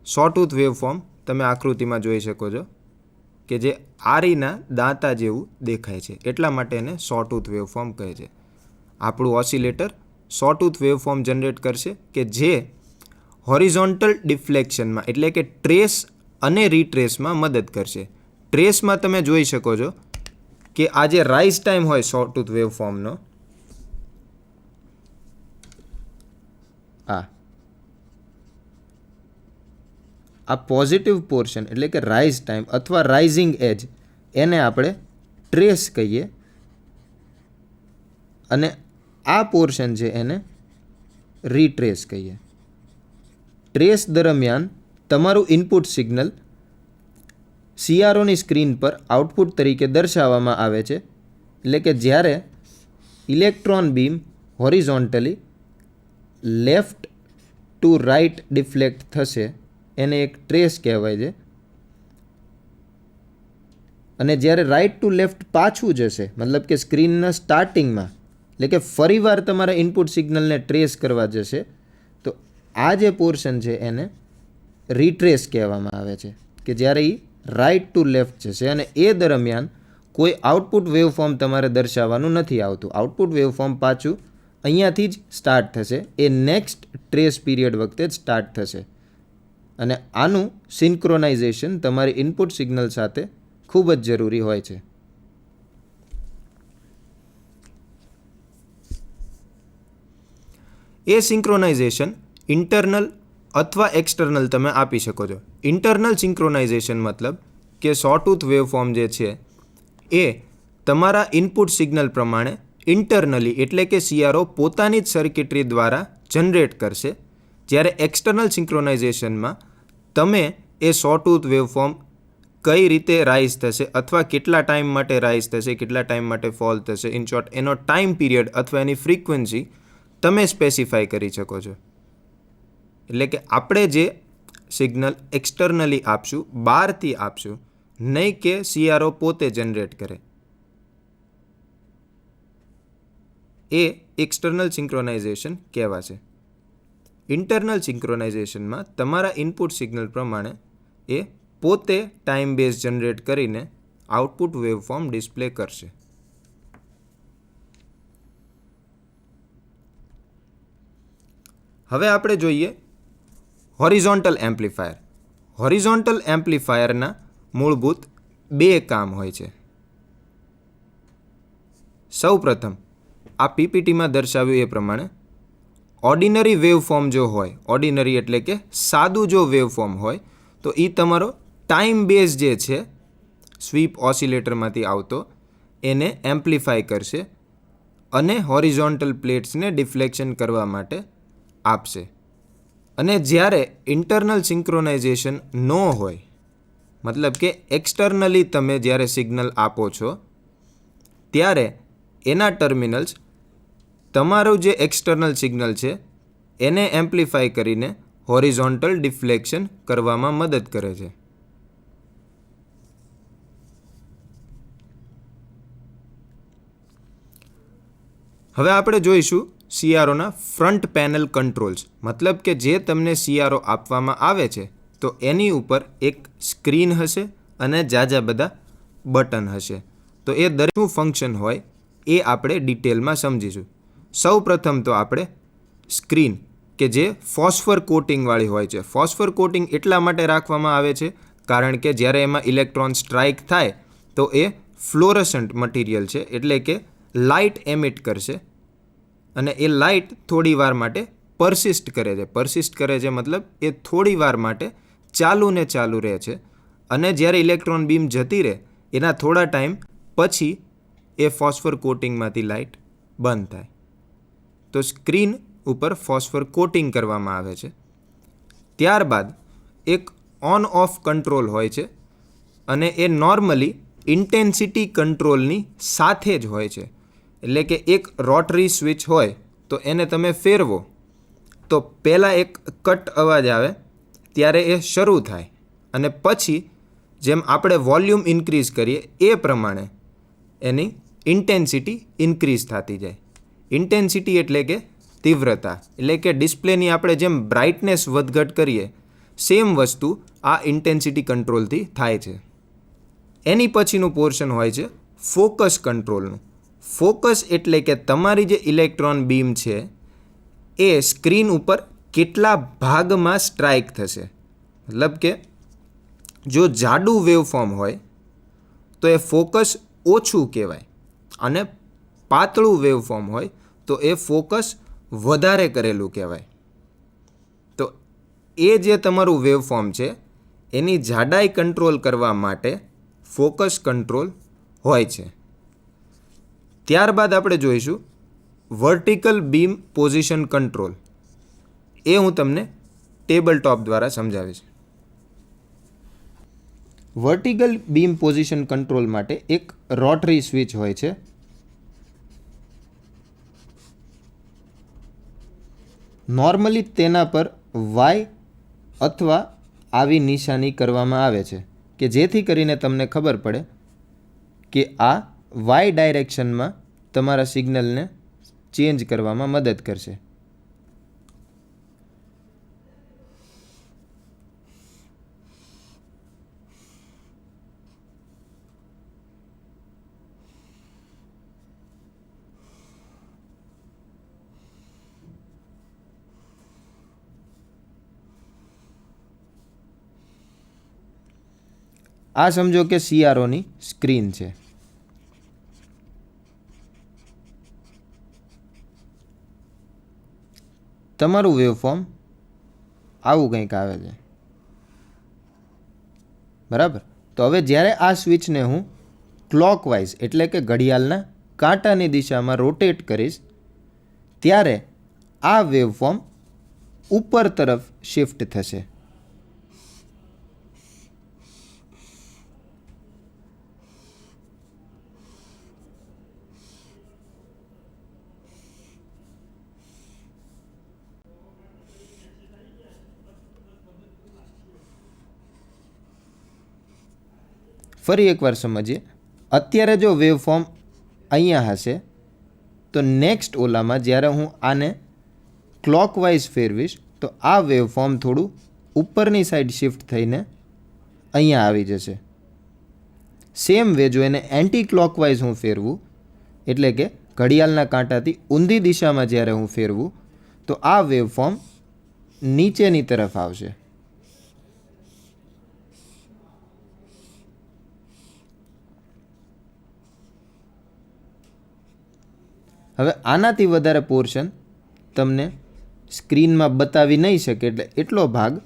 સૉટૂથ વેવફોર્મ તમે આકૃતિમાં જોઈ શકો છો કે જે આરીના દાંતા જેવું દેખાય છે, એટલા માટે એને સૉટૂથ વેવફોર્મ કહે છે. આપણું ઓસિલેટર સૉટૂથ વેવફોર્મ જનરેટ કરશે કે જે હોરિઝોન્ટલ ડિફ્લેક્શનમાં એટલે કે ટ્રેસ અને રીટ્રેસમાં મદદ કરશે. ટ્રેસમાં તમે જોઈ શકો છો કે આ જે રાઇઝ ટાઈમ હોય સૉટૂથ વેવફોર્મનો, આ પોઝિટિવ પોર્શન એટલે કે રાઇઝ ટાઈમ અથવા રાઇઝિંગ એજ, એને આપણે ટ્રેસ કહીએ, અને આ પોર્શન છે એને રીટ્રેસ કહીએ. ટ્રેસ દરમિયાન તમારું ઇનપુટ સિગ્નલ CROની સ્ક્રીન પર આઉટપુટ તરીકે દર્શાવવામાં આવે છે. એટલે કે જ્યારે electron beam horizontally left to right deflect થશે એને એક ટ્રેસ કહેવાય છે, અને જ્યારે રાઇટ ટુ લેફ્ટ પાછું જશે મતલબ કે સ્ક્રીનના સ્ટાર્ટિંગમાં એટલે કે ફરીવાર તમારા ઇનપુટ સિગ્નલને ટ્રેસ કરવા જશે તો આ જે પોર્શન છે એને રીટ્રેસ કહેવામાં આવે છે, કે જ્યારે એ રાઇટ ટુ લેફ્ટ જશે અને એ દરમિયાન કોઈ આઉટપુટ વેવફોર્મ તમારે દર્શાવવાનું નથી આવતું. આઉટપુટ વેવફોર્મ પાછું અહીંયાથી જ સ્ટાર્ટ થશે, એ નેક્સ્ટ ટ્રેસ પીરિયડ વખતે જ સ્ટાર્ટ થશે. અને આનું સિન્ક્રોનાઇઝેશન તમારી ઇનપુટ સિગ્નલ સાથે ખૂબ જ જરૂરી હોય છે. એ સિન્ક્રોનાઇઝેશન ઇન્ટરનલ અથવા એક્સટર્નલ તમે આપી શકો છો. ઇન્ટરનલ સિન્ક્રોનાઇઝેશન મતલબ કે સૉટૂથ વેવફોર્મ જે છે એ તમારા ઇનપુટ સિગ્નલ પ્રમાણે ઇન્ટરનલી એટલે કે CRO પોતાની જ સર્કિટરી દ્વારા જનરેટ કરશે. જ્યારે એક્સટર્નલ સિન્ક્રોનાઇઝેશનમાં તમે એ સૉટૂથ વેવફોર્મ કઈ રીતે રાઇઝ થશે અથવા કેટલા ટાઈમ માટે રાઇઝ થશે, કેટલા ટાઈમ માટે ફોલ થશે, ઇન શોર્ટ એનો ટાઈમ પીરિયડ અથવા એની ફ્રીક્વન્સી તમે સ્પેસિફાઈ કરી શકો છો. એટલે કે આપણે જે સિગ્નલ એક્સટર્નલી આપશું, બહારથી આપશું, નહીં કે CRO પોતે જનરેટ કરે. એ એક્સટર્નલ સિન્ક્રોનાઇઝેશન કહેવાશે. ઇન્ટરનલ સિન્ક્રોનાઇઝેશનમાં તમારા ઇનપુટ સિગ્નલ પ્રમાણે એ પોતે ટાઈમ બેઝ જનરેટ કરીને આઉટપુટ વેવફોર્મ ડિસ્પ્લે કરશે. હવે આપણે જોઈએ હોરિઝોન્ટલ એમ્પ્લીફાયર. હોરિઝોન્ટલ એમ્પ્લીફાયરના મૂળભૂત બે કામ હોય છે. સૌપ્રથમ આ PPTમાં દર્શાવ્યું એ પ્રમાણે ઓર્ડિનરી વેવફોર્મ જો હોય, ઓર્ડિનરી એટલે કે સાદું જો વેવફોર્મ હોય તો એ તમારો ટાઈમ બેઝ જે છે સ્વીપ ઓસિલેટરમાંથી આવતો એને એમ્પ્લીફાય કરશે અને હોરિઝોન્ટલ પ્લેટ્સને ડિફ્લેક્શન કરવા માટે આપશે. અને જ્યારે ઇન્ટરનલ સિન્ક્રોનાઇઝેશન ન હોય મતલબ કે એક્સટર્નલી તમે જ્યારે સિગ્નલ આપો છો ત્યારે એના ટર્મિનલ્સ તમારું જે એક્સટર્નલ સિગ્નલ છે એને એમ્પ્લીફાય કરીને હોરિઝોન્ટલ ડિફ્લેક્શન કરવામાં મદદ કરે છે. હવે આપણે જોઈશું CROના ફ્રન્ટ પેનલ કંટ્રોલ્સ. મતલબ કે જે તમને CRO આપવામાં આવે છે તો એની ઉપર એક સ્ક્રીન હશે અને જાજા બધા બટન હશે. તો એ દરેકનું ફંક્શન હોય એ આપણે ડિટેલમાં સમજીશું. સૌ પ્રથમ તો આપણે સ્ક્રીન કે જે ફોસ્ફર કોટિંગવાળી હોય છે. ફોસ્ફર કોટિંગ એટલા માટે રાખવામાં આવે છે કારણ કે જ્યારે એમાં ઇલેક્ટ્રોન સ્ટ્રાઇક થાય તો એ ફ્લોરસન્ટ મટીરિયલ છે, એટલે કે લાઇટ એમિટ કરશે અને એ લાઇટ થોડી વાર માટે પરસિસ્ટ કરે છે. પરસિસ્ટ કરે છે મતલબ એ થોડી વાર માટે ચાલુ ને ચાલુ રહે છે અને જ્યારે ઇલેક્ટ્રોન બીમ જતી રહે એના થોડા ટાઈમ પછી એ ફોસ્ફર કોટિંગમાંથી લાઇટ બંધ થાય. તો સ્ક્રીન ઉપર ફોસ્ફર કોટિંગ કરવામાં આવે છે. ત્યારબાદ એક ઓન ઓફ કંટ્રોલ હોય છે અને એ નોર્મલી ઇન્ટેન્સિટી કંટ્રોલની સાથે જ હોય છે. એટલે કે એક રોટરી સ્વિચ હોય તો એને તમે ફેરવો તો પહેલાં એક કટ અવાજ આવે ત્યારે એ શરૂ થાય અને પછી જેમ આપણે વોલ્યુમ ઇન્ક્રીઝ કરીએ એ પ્રમાણે એની ઇન્ટેન્સિટી ઇન્ક્રીઝ થતી જાય. ઇન્ટેન્સિટી એટલે કે તીવ્રતા, એટલે કે ડિસ્પ્લેની આપણે જેમ બ્રાઇટનેસ વધઘટ કરીએ સેમ વસ્તુ આ ઇન્ટેન્સિટી કંટ્રોલથી થાય છે. એની પછીનું પોર્શન હોય છે ફોકસ કંટ્રોલનું. ફોકસ એટલે કે તમારી જે ઇલેક્ટ્રોન બીમ છે એ સ્ક્રીન ઉપર કેટલા ભાગમાં સ્ટ્રાઇક થશે. મતલબ કે જો જાડું વેવફોર્મ હોય તો એ ફોકસ ઓછું કહેવાય અને પાતળું વેવફોર્મ હોય તો એ ફોકસ વધારે કરેલું કહેવાય. તો એ જે તમારું વેવફોર્મ છે એની જાડાઈ કંટ્રોલ કરવા માટે ફોકસ કંટ્રોલ હોય છે. ત્યારબાદ આપણે જોઈશું વર્ટિકલ બીમ પોઝિશન કંટ્રોલ. એ હું તમને ટેબલ ટોપ દ્વારા સમજાવીશ. વર્ટિકલ બીમ પોઝિશન કંટ્રોલ માટે એક રોટરી સ્વિચ હોય છે. નોર્મલી તેના પર વાય અથવા આવી નિશાની કરવામાં આવે છે કે જેથી કરીને તમને ખબર પડે કે આ વાય ડાયરેક્શનમાં તમારા સિગ્નલને ચેન્જ કરવામાં મદદ કરશે. આ સમજો કે CROની સ્ક્રીન છે. તમારું વેવફોર્મ આવું કંઈક આવે છે, બરાબર. તો હવે જ્યારે આ સ્વિચને હું ક્લોકવાઇઝ એટલે કે ઘડિયાળના કાંટાની દિશામાં રોટેટ કરીશ ત્યારે આ વેવફોર્મ ઉપર તરફ શિફ્ટ થશે. ફરી એકવાર સમજીએ. અત્યારે જો વેવફોર્મ અહીંયા હશે તો નેક્સ્ટ ઓલામાં જ્યારે હું આને ક્લોકવાઇઝ ફેરવીશ તો આ વેવફોર્મ થોડું ઉપરની સાઈડ શિફ્ટ થઈને અહીંયા આવી જશે. સેમ વે જો એને એન્ટી ક્લોકવાઇઝ હું ફેરવું એટલે કે ઘડિયાળના કાંટાથી ઊંધી દિશામાં જ્યારે હું ફેરવું તો આ વેવફોર્મ નીચેની તરફ આવશે. હવે આનાથી વધારે પોર્શન તમને સ્ક્રીનમાં બતાવી નહીં શકે એટલે એટલો ભાગ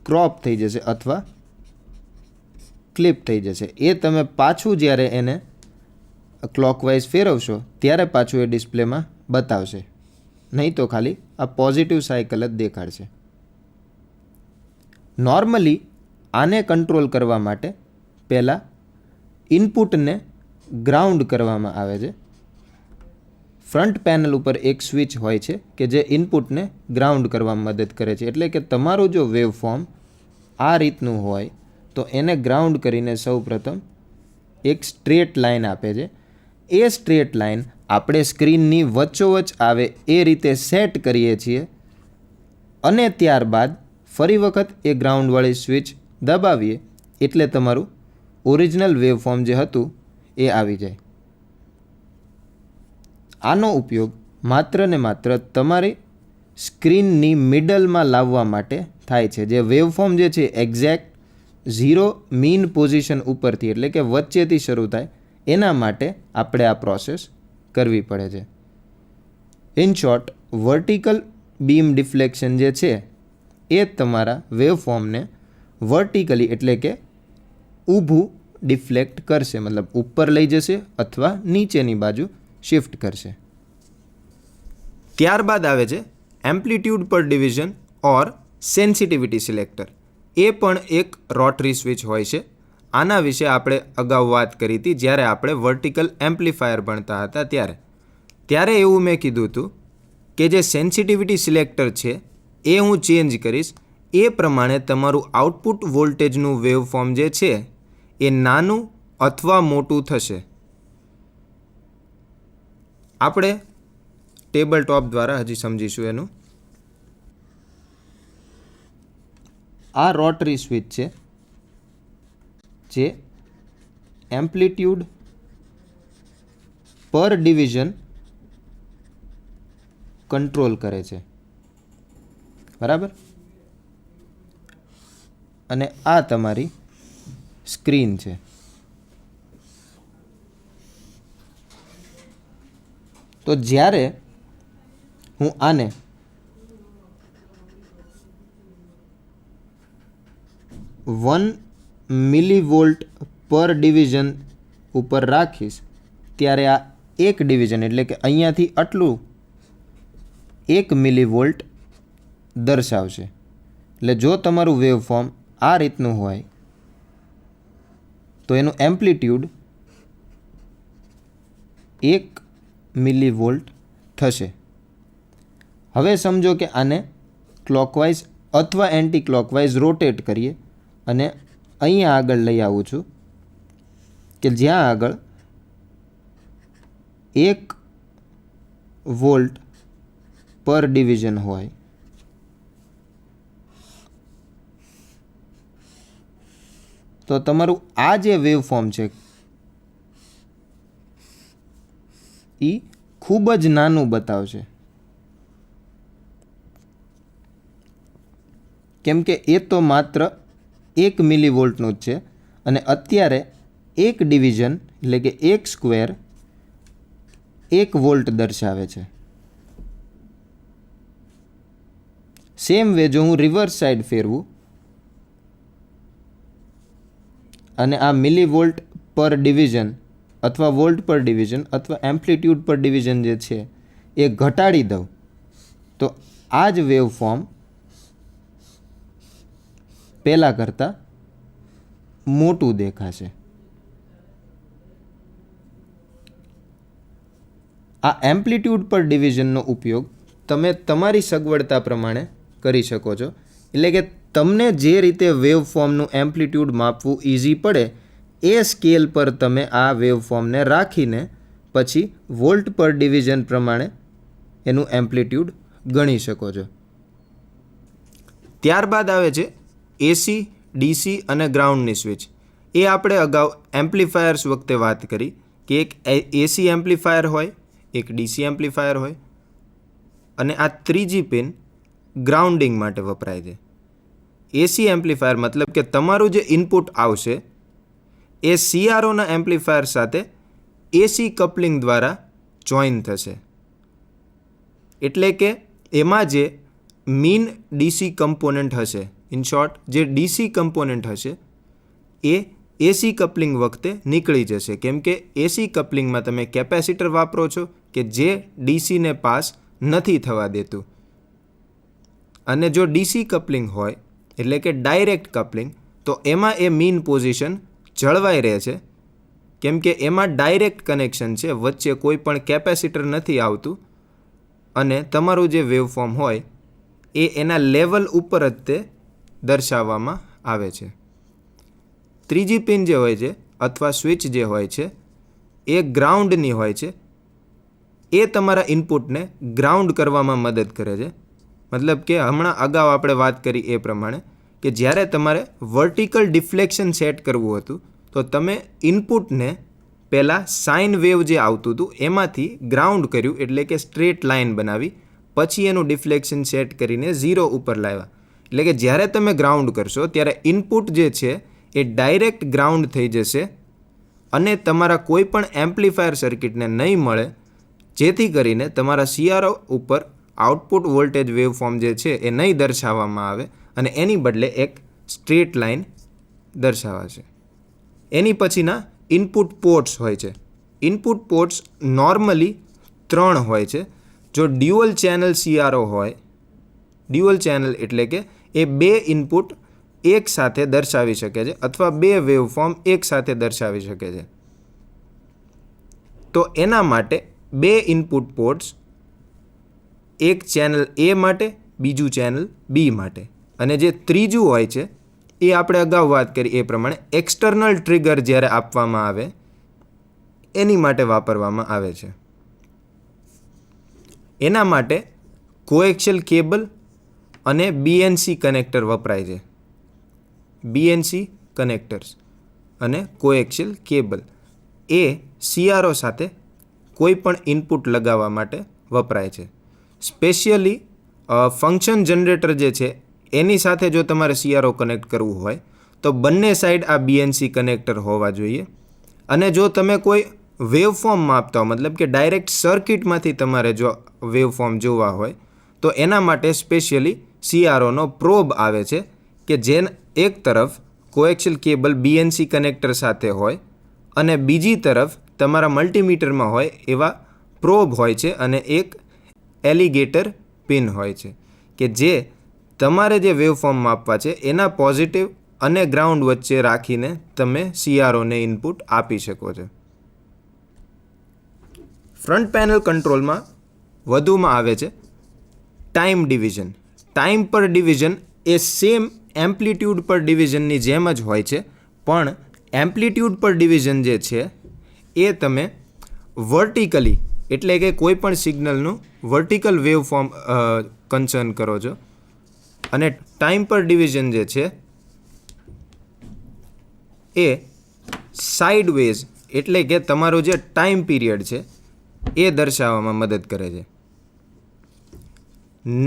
ક્રોપ થઈ જશે અથવા ક્લિપ થઈ જશે. એ તમે પાછું જ્યારે એને ક્લોકવાઇઝ ફેરવશો ત્યારે પાછું એ ડિસ્પ્લેમાં બતાવશે, નહીં તો ખાલી આ પોઝિટિવ સાયકલ જ દેખાડશે. નોર્મલી આને કંટ્રોલ કરવા માટે પહેલાં ઇનપુટને ગ્રાઉન્ડ કરવામાં આવે છે. ફ્રન્ટ પેનલ ઉપર એક સ્વિચ હોય છે કે જે ઇનપુટને ગ્રાઉન્ડ કરવામાં મદદ કરે છે. એટલે કે તમારું જો વેવફોર્મ આ રીતનું હોય તો એને ગ્રાઉન્ડ કરીને સૌપ્રથમ એક સ્ટ્રેટ લાઇન આપે છે. એ સ્ટ્રેટ લાઇન આપણે સ્ક્રીનની વચ્ચોવચ્ચ આવે એ રીતે સેટ કરીએ છીએ અને ત્યારબાદ ફરી વખત એ ગ્રાઉન્ડવાળી સ્વિચ દબાવીએ એટલે તમારું ઓરિજિનલ વેવફોર્મ જે હતું એ આવી જાય. આનો ઉપયોગ માત્ર ને માત્ર તમારી સ્ક્રીનની મિડલમાં લાવવા માટે થાય છે. જે વેવફોર્મ જે છે એક્ઝેક્ટ 0 મીન પોઝિશન ઉપરથી એટલે કે વચ્ચેથી શરૂ થાય એના માટે આપણે આ પ્રોસેસ કરવી પડે છે. In short, vertical beam deflection જે છે એ તમારા વેવફોર્મને વર્ટિકલી એટલે કે ઊભું ડિફ્લેક્ટ કરશે, મતલબ ઉપર લઈ જશે અથવા નીચેની બાજુ શિફ્ટ કરશે. ત્યારબાદ આવે છે એમ્પ્લિટ્યૂડ પર ડિવિઝન ઓર સેન્સિટિવિટી સિલેક્ટર. એ પણ એક રોટરી સ્વિચ હોય છે. આના વિશે આપણે અગાઉ વાત કરી હતી જ્યારે આપણે વર્ટિકલ એમ્પ્લીફાયર ભણતા હતા ત્યારે એવું મેં કીધું હતું કે જે સેન્સિટિવિટી સિલેક્ટર છે એ હું ચેન્જ કરીશ. એ પ્રમાણે તમારું આઉટપુટ વોલ્ટેજનું વેવફોર્મ જે છે એ નાનું અથવા મોટું થશે. આપણે ટેબલ ટોપ દ્વારા હજી સમજીશું એનું. આ રોટરી સ્વિચ છે જે એમ્પ્લિટ્યૂડ પર ડિવિઝન કંટ્રોલ કરે છે, બરાબર. અને આ તમારી સ્ક્રીન છે. તો જ્યારે હું આને 1 મિલીવોલ્ટ પર ડિવિઝન ઉપર રાખીશ ત્યારે આ એક ડિવિઝન એટલે કે અહીંયાથી આટલું 1 મિલીવોલ્ટ દર્શાવશે. એટલે જો તમારું વેવફોર્મ આ રીતનું હોય તો એનું એમ્પ્લિટ્યૂડ 1 મિલીવોલ્ટ થશે. હવે સમજો કે આને ક્લોકવાઇઝ અથવા એન્ટી ક્લોકવાઇઝ રોટેટ કરીએ અને અહીંયા આગળ લઈ આવું છું કે જ્યાં આગળ 1 વોલ્ટ પર ડિવિઝન હોય. તો તમારું આ જે વેવફોર્મ છે એ ખૂબ જ નાનું બતાવશે, કેમ કે એ તો માત્ર 1 મિલીવોલ્ટનું જ છે અને અત્યારે એક ડિવિઝન એટલે કે એક સ્ક્વેર 1 વોલ્ટ દર્શાવે છે. સેમ વે જો હું રિવર્સ સાઈડ ફેરવું અને આ મિલીવોલ્ટ પર ડિવિઝન અથવા વોલ્ટ પર ડિવિઝન અથવા એમ્પ્લિટ્યૂડ પર ડિવિઝન જે છે એ ઘટાડી દઉં તો આ જ વેવફોર્મ પહેલાં કરતાં મોટું દેખાશે. આ એમ્પ્લિટ્યૂડ પર ડિવિઝનનો ઉપયોગ તમે તમારી સગવડતા પ્રમાણે કરી શકો છો. એટલે કે તમને જે રીતે વેવફોર્મનું એમ્પ્લિટ્યૂડ માપવું ઇઝી પડે એ સ્કેલ પર તમે આ વેવફોર્મને રાખીને પછી વોલ્ટ પર ડિવિઝન પ્રમાણે એનું એમ્પ્લિટ્યૂડ ગણી શકો છો. ત્યારબાદ આવે છે એસી, ડીસી અને ગ્રાઉન્ડની સ્વિચ. એ આપણે અગાઉ એમ્પ્લીફાયર્સ વખતે વાત કરી કે એક એસી એમ્પ્લીફાયર હોય, એક ડીસી એમ્પ્લીફાયર હોય અને આ ત્રીજી પિન ગ્રાઉન્ડિંગ માટે વપરાય છે. એસી એમ્પ્લીફાયર મતલબ કે તમારું જે ઇનપુટ આવશે એ સીઆરઓના એમ્પ્લીફાયર સાથે એસી કપલિંગ દ્વારા જોઈન થશે. એટલે કે એમાં જે મીન ડીસી કમ્પોનન્ટ હશે, ઇન શોર્ટ જે ડીસી કમ્પોનન્ટ હશે એ એસી કપલિંગ વખતે નીકળી જશે, કેમ કે એસી કપલિંગમાં તમે કેપેસિટર વાપરો છો કે જે ડીસીને પાસ નથી થવા દેતું. અને જો ડીસી કપલિંગ હોય એટલે કે ડાયરેક્ટ કપલિંગ તો એમાં એ મીન પોઝિશન જળવાઈ રહે છે, કેમ કે એમાં ડાયરેક્ટ કનેક્શન છે, વચ્ચે કોઈ પણ કેપેસિટર નથી આવતું અને તમારું જે વેવફોર્મ હોય એ એના લેવલ ઉપર જ તે દર્શાવવામાં આવે છે. ત્રીજી પિન જે હોય છે અથવા સ્વિચ જે હોય છે એ ગ્રાઉન્ડની હોય છે. એ તમારા ઇનપુટને ગ્રાઉન્ડ કરવામાં મદદ કરે છે. મતલબ કે હમણાં અગાઉ આપણે વાત કરી એ પ્રમાણે કે જ્યારે તમારે વર્ટિકલ ડિફ્લેક્શન સેટ કરવું હતું તો તમે ઇનપુટને પહેલાં સાઇન વેવ જે આવતું હતું એમાંથી ગ્રાઉન્ડ કર્યું, એટલે કે સ્ટ્રેટ લાઇન બનાવી, પછી એનું ડિફ્લેક્શન સેટ કરીને 0 ઉપર લાવ્યા. એટલે કે જ્યારે તમે ગ્રાઉન્ડ કરશો ત્યારે ઇનપુટ જે છે એ ડાયરેક્ટ ગ્રાઉન્ડ થઈ જશે અને તમારા કોઈ પણ એમ્પ્લીફાયર સર્કિટને નહીં મળે, જેથી કરીને તમારા સીઆરઓ ઉપર આઉટપુટ વોલ્ટેજ વેવફોર્મ જે છે એ નહીં દર્શાવવામાં આવે અને એની બદલે એક સ્ટ્રેટ લાઇન દર્શાવાશે. એની પછીના ઇનપુટ પોર્ટ્સ હોય છે. ઇનપુટ પોર્ટ્સ નોર્મલી 3 હોય છે. જો ડ્યુઅલ ચેનલ CRO હોય, ડ્યુઅલ ચેનલ એટલે કે એ 2 ઇનપુટ એક સાથે દર્શાવી શકે છે અથવા 2 વેવફોર્મ એક સાથે દર્શાવી શકે છે. તો એના માટે 2 ઇનપુટ પોર્ટ્સ, એક ચેનલ A માટે, બીજું ચેનલ B માટે, અને જે ત્રીજું હોય છે એ આપણે અગાઉ વાત કરી એ પ્રમાણે એક્સટર્નલ ટ્રિગર જ્યારે આપવામાં આવે એની માટે વાપરવામાં આવે છે. એના માટે કોએક્શિયલ કેબલ અને BNC કનેક્ટર વપરાય છે. BNC કનેક્ટર્સ અને કોએક્શિયલ કેબલ એ CRO સાથે કોઈ પણ ઇનપુટ લગાવવા માટે વપરાય છે. સ્પેશિયલી ફંક્શન જનરેટર જે છે એની સાથે જો તમારે CRO કનેક્ટ કરવું હોય તો બંને સાઈડ આ BNC કનેક્ટર હોવા જોઈએ. અને જો તમે કોઈ વેવફોર્મ માપતા હો, મતલબ કે ડાયરેક્ટ સર્કિટમાંથી તમારે જો વેવફોર્મ જોવા હોય તો એના માટે સ્પેશિયલી CROનો પ્રોબ આવે છે કે જે એક તરફ કોએક્શિયલ કેબલ BNC કનેક્ટર સાથે હોય અને બીજી તરફ તમારા મલ્ટીમીટરમાં હોય એવા પ્રોબ હોય છે અને એક એલિગેટર પિન હોય છે કે જે તમારે જે વેવફોર્મ માપવા છે એના પોઝિટિવ અને ગ્રાઉન્ડ વચ્ચે રાખીને તમે CROને ઇનપુટ આપી શકો છો. ફ્રન્ટ પેનલ કંટ્રોલમાં વધુમાં આવે છે ટાઈમ ડિવિઝન. ટાઈમ પર ડિવિઝન એ સેમ એમ્પ્લિટ્યૂડ પર ડિવિઝનની જેમ જ હોય છે, પણ એમ્પ્લિટ્યૂડ પર ડિવિઝન જે છે એ તમે વર્ટિકલી એટલે કે કોઈ પણ સિગ્નલનું વર્ટિકલ વેવફોર્મ કન્સર્ન કરો છો, અને ટાઈમ પર ડિવિઝન જે છે એ સાઇડવેઝ એટલે કે તમારો જે ટાઈમ પીરિયડ છે એ દર્શાવવામાં મદદ કરે છે.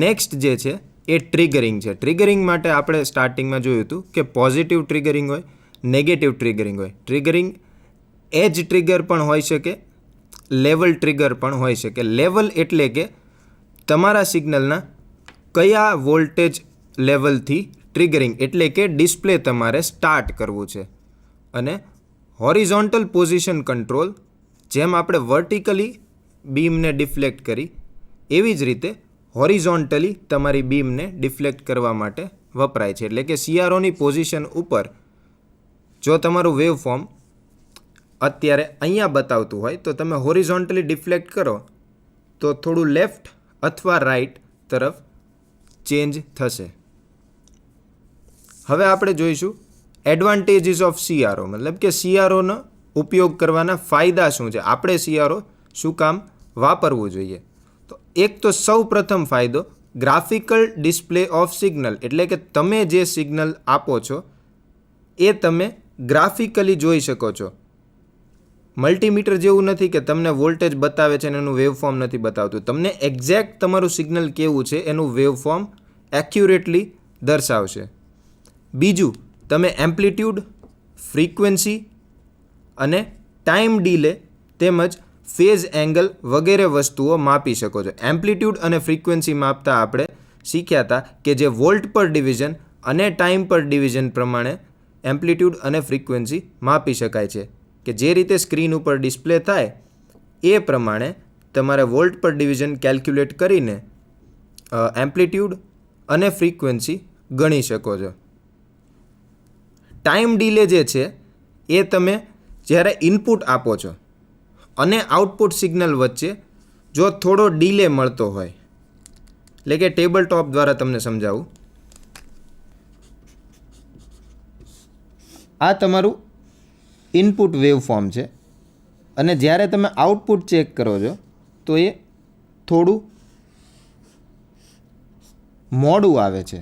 નેક્સ્ટ જે છે એ ટ્રિગરિંગ છે. ટ્રિગરિંગ માટે આપણે સ્ટાર્ટિંગમાં જોયું હતું કે પોઝિટિવ ટ્રિગરિંગ હોય, નેગેટિવ ટ્રિગરિંગ હોય. ટ્રિગરિંગ એજ ટ્રિગર પણ હોઈ શકે, લેવલ ટ્રિગર પણ હોઈ શકે. લેવલ એટલે કે તમારા સિગ્નલના કયા વોલ્ટેજ લેવલથી ટ્રિગરિંગ એટલે કે ડિસ્પ્લે તમારે સ્ટાર્ટ કરવું છે. અને હોરિઝોન્ટલ પોઝિશન કંટ્રોલ, જેમ આપણે વર્ટિકલી બીમને ડિફ્લેક્ટ કરી એવી જ રીતે હોરિઝોન્ટલી તમારી બીમને ડિફ્લેક્ટ કરવા માટે વપરાય છે. એટલે કે CROની પોઝિશન ઉપર જો તમારું વેવફોર્મ અત્યારે અહીંયા બતાવતું હોય તો તમે હોરિઝોન્ટલી ડિફ્લેક્ટ કરો તો થોડું લેફ્ટ અથવા રાઈટ તરફ ચેન્જ થશે. હવે આપણે જોઈશું એડવાન્ટેજીસ ઓફ CRO, મતલબ કે CROનો ઉપયોગ કરવાના ફાયદા શું છે, આપણે CRO શું કામ વાપરવું જોઈએ. તો એક તો સૌ પ્રથમ ફાયદો ગ્રાફિકલ ડિસ્પ્લે ઓફ સિગ્નલ, એટલે કે તમે જે સિગ્નલ આપો છો એ તમે ગ્રાફિકલી જોઈ શકો છો. મલ્ટીમીટર જેવું નથી કે તમને વોલ્ટેજ બતાવે છે અને એનું વેવફોર્મ નથી બતાવતું. તમને એક્ઝેક્ટ તમારું સિગ્નલ કેવું છે એનું વેવફોર્મ એક્યુરેટલી દર્શાવશે. બીજું, તમે એમ્પ્લિટ્યૂડ, ફ્રીક્વન્સી અને ટાઈમ ડીલે તેમજ ફેઝ એંગલ વગેરે વસ્તુઓ માપી શકો છો. એમ્પ્લિટ્યૂડ અને ફ્રીક્વન્સી માપતા આપણે શીખ્યા હતા કે જે વોલ્ટ પર ડિવિઝન અને ટાઈમ પર ડિવિઝન પ્રમાણે એમ્પ્લિટ્યૂડ અને ફ્રીક્વન્સી માપી શકાય છે, કે જે રીતે સ્ક્રીન ઉપર ડિસ્પ્લે થાય એ પ્રમાણે તમારે વોલ્ટ પર ડિવિઝન કેલ્ક્યુલેટ કરીને એમ્પ્લિટ્યૂડ અને ફ્રીક્વન્સી ગણી શકો છો. ટાઈમ ડીલે જે છે એ તમે જ્યારે ઇનપુટ આપો છો અને આઉટપુટ સિગ્નલ વચ્ચે જો થોડો ડીલે મળતો હોય, એટલે કે ટેબલ ટોપ દ્વારા તમને સમજાવું. આ તમારું ઇનપુટ વેવફોર્મ છે અને જ્યારે તમે આઉટપુટ ચેક કરો છો તો એ થોડું મોડું આવે છે.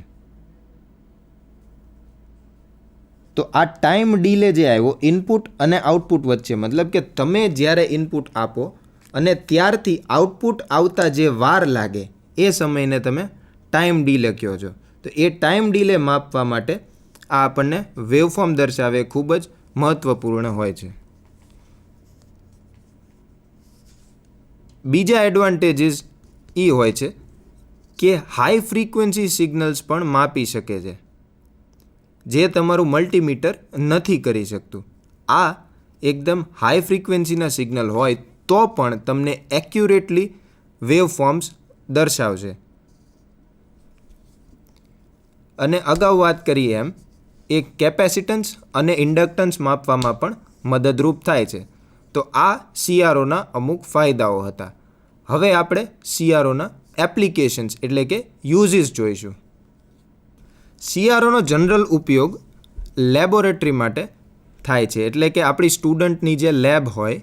તો આ ટાઈમ ડીલે જે આવ્યો ઇનપુટ અને આઉટપુટ વચ્ચે, મતલબ કે તમે જ્યારે ઇનપુટ આપો અને ત્યારથી આઉટપુટ આવતા જે વાર લાગે એ સમયને તમે ટાઈમ ડીલે કહો છો. તો એ ટાઈમ ડીલે માપવા માટે આ આપણને વેવફોર્મ દર્શાવે ખૂબ જ મહત્ત્વપૂર્ણ હોય છે. બીજા એડવાન્ટેજીસ એ હોય છે કે હાઈ ફ્રીક્વન્સી સિગ્નલ્સ પણ માપી શકે છે, જે તમારું મલ્ટીમીટર નથી કરી શકતું. આ એકદમ હાઈ ફ્રીક્વન્સીના સિગ્નલ હોય તો પણ તમને એક્યુરેટલી વેવ ફોર્મ્સ દર્શાવશે. અને અગાઉ વાત કરી એમ એ કેપેસિટન્સ અને ઇન્ડક્ટન્સ માપવામાં પણ મદદરૂપ થાય છે. તો આ CROના અમુક ફાયદાઓ હતા. હવે આપણે CROના એપ્લિકેશન્સ એટલે કે યુઝિસ જોઈશું. CROનો જનરલ ઉપયોગ લેબોરેટરી માટે થાય છે, એટલે કે આપણી સ્ટુડન્ટની જે લેબ હોય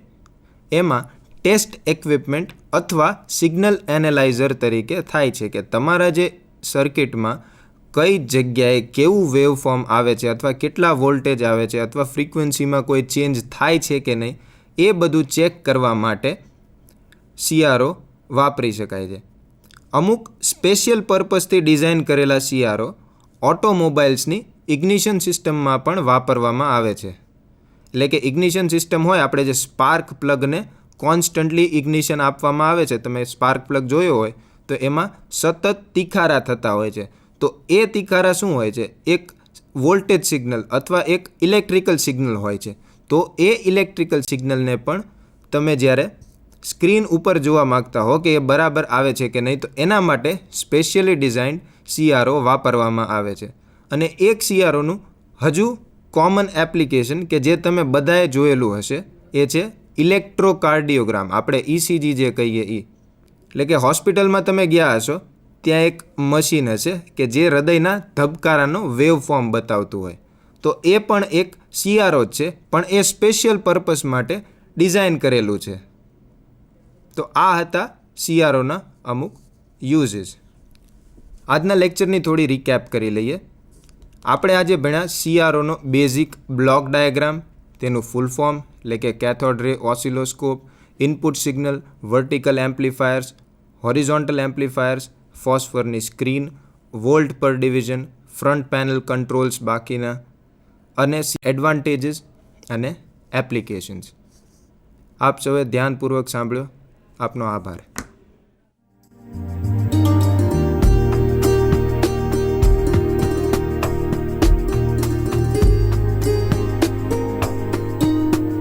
એમાં ટેસ્ટ ઇક્વિપમેન્ટ અથવા સિગ્નલ એનાલાઇઝર તરીકે થાય છે કે તમારા જે સર્કિટમાં કઈ જગ્યાએ કેવું વેવફોર્મ આવે છે અથવા કેટલા વોલ્ટેજ આવે છે અથવા ફ્રીક્વન્સીમાં કોઈ ચેન્જ થાય છે કે નહીં એ બધું ચેક કરવા માટે CRO વાપરી શકાય છે. અમુક સ્પેશિયલ પર્પઝથી ડિઝાઇન કરેલા CRO ઓટોમોબાઇલ્સની ઇગ્નિશન સિસ્ટમમાં પણ વાપરવામાં આવે છે. એટલે કે ઇગ્નિશન સિસ્ટમ હોય, આપણે જે સ્પાર્ક પ્લગને કોન્સ્ટન્ટલી ઇગ્નિશન આપવામાં આવે છે, તમે સ્પાર્ક પ્લગ જોયો હોય તો એમાં સતત તિખારા થતા હોય છે. તો એ તિખારા શું હોય છે? એક વોલ્ટેજ સિગ્નલ અથવા એક ઇલેક્ટ્રિકલ સિગ્નલ હોય છે. તો એ ઇલેક્ટ્રિકલ સિગ્નલને પણ તમે જ્યારે સ્ક્રીન ઉપર જોવા માગતા હો કે એ બરાબર આવે છે કે નહીં, તો એના માટે સ્પેશિયલી ડિઝાઇન્ડ CRO વાપરવામાં આવે છે. અને એક CROનું હજુ કોમન એપ્લિકેશન કે જે તમે બધાએ જોયેલું હશે એ છે ઇલેક્ટ્રોકાર્ડિયોગ્રામ, આપણે ECG જે કહીએ એ. એટલે કે હોસ્પિટલમાં તમે ગયા હશો ત્યાં એક મશીન હશે કે જે હૃદયના ધબકારાનો વેવફોર્મ બતાવતું હોય. તો એ પણ એક CRO જ છે, પણ એ સ્પેશિયલ પર્પઝ માટે ડિઝાઇન કરેલું છે. તો આ હતા CROના અમુક યુઝિસ. આજના લેક્ચરની થોડી રિકેપ કરી લઈએ. આપણે આજે ભણ્યા CROનો બેઝિક બ્લોક ડાયાગ્રામ, તેનું ફૂલ ફોર્મ એટલે કે cathode ray oscilloscope, input signal, vertical amplifiers, horizontal amplifiers, ફોસ્ફરની screen, volt per division, front panel controls બાકીના, અને એડવાન્ટેજીસ અને એપ્લિકેશન્સ. આપ સૌએ ધ્યાનપૂર્વક સાંભળ્યો. આપનો આભાર.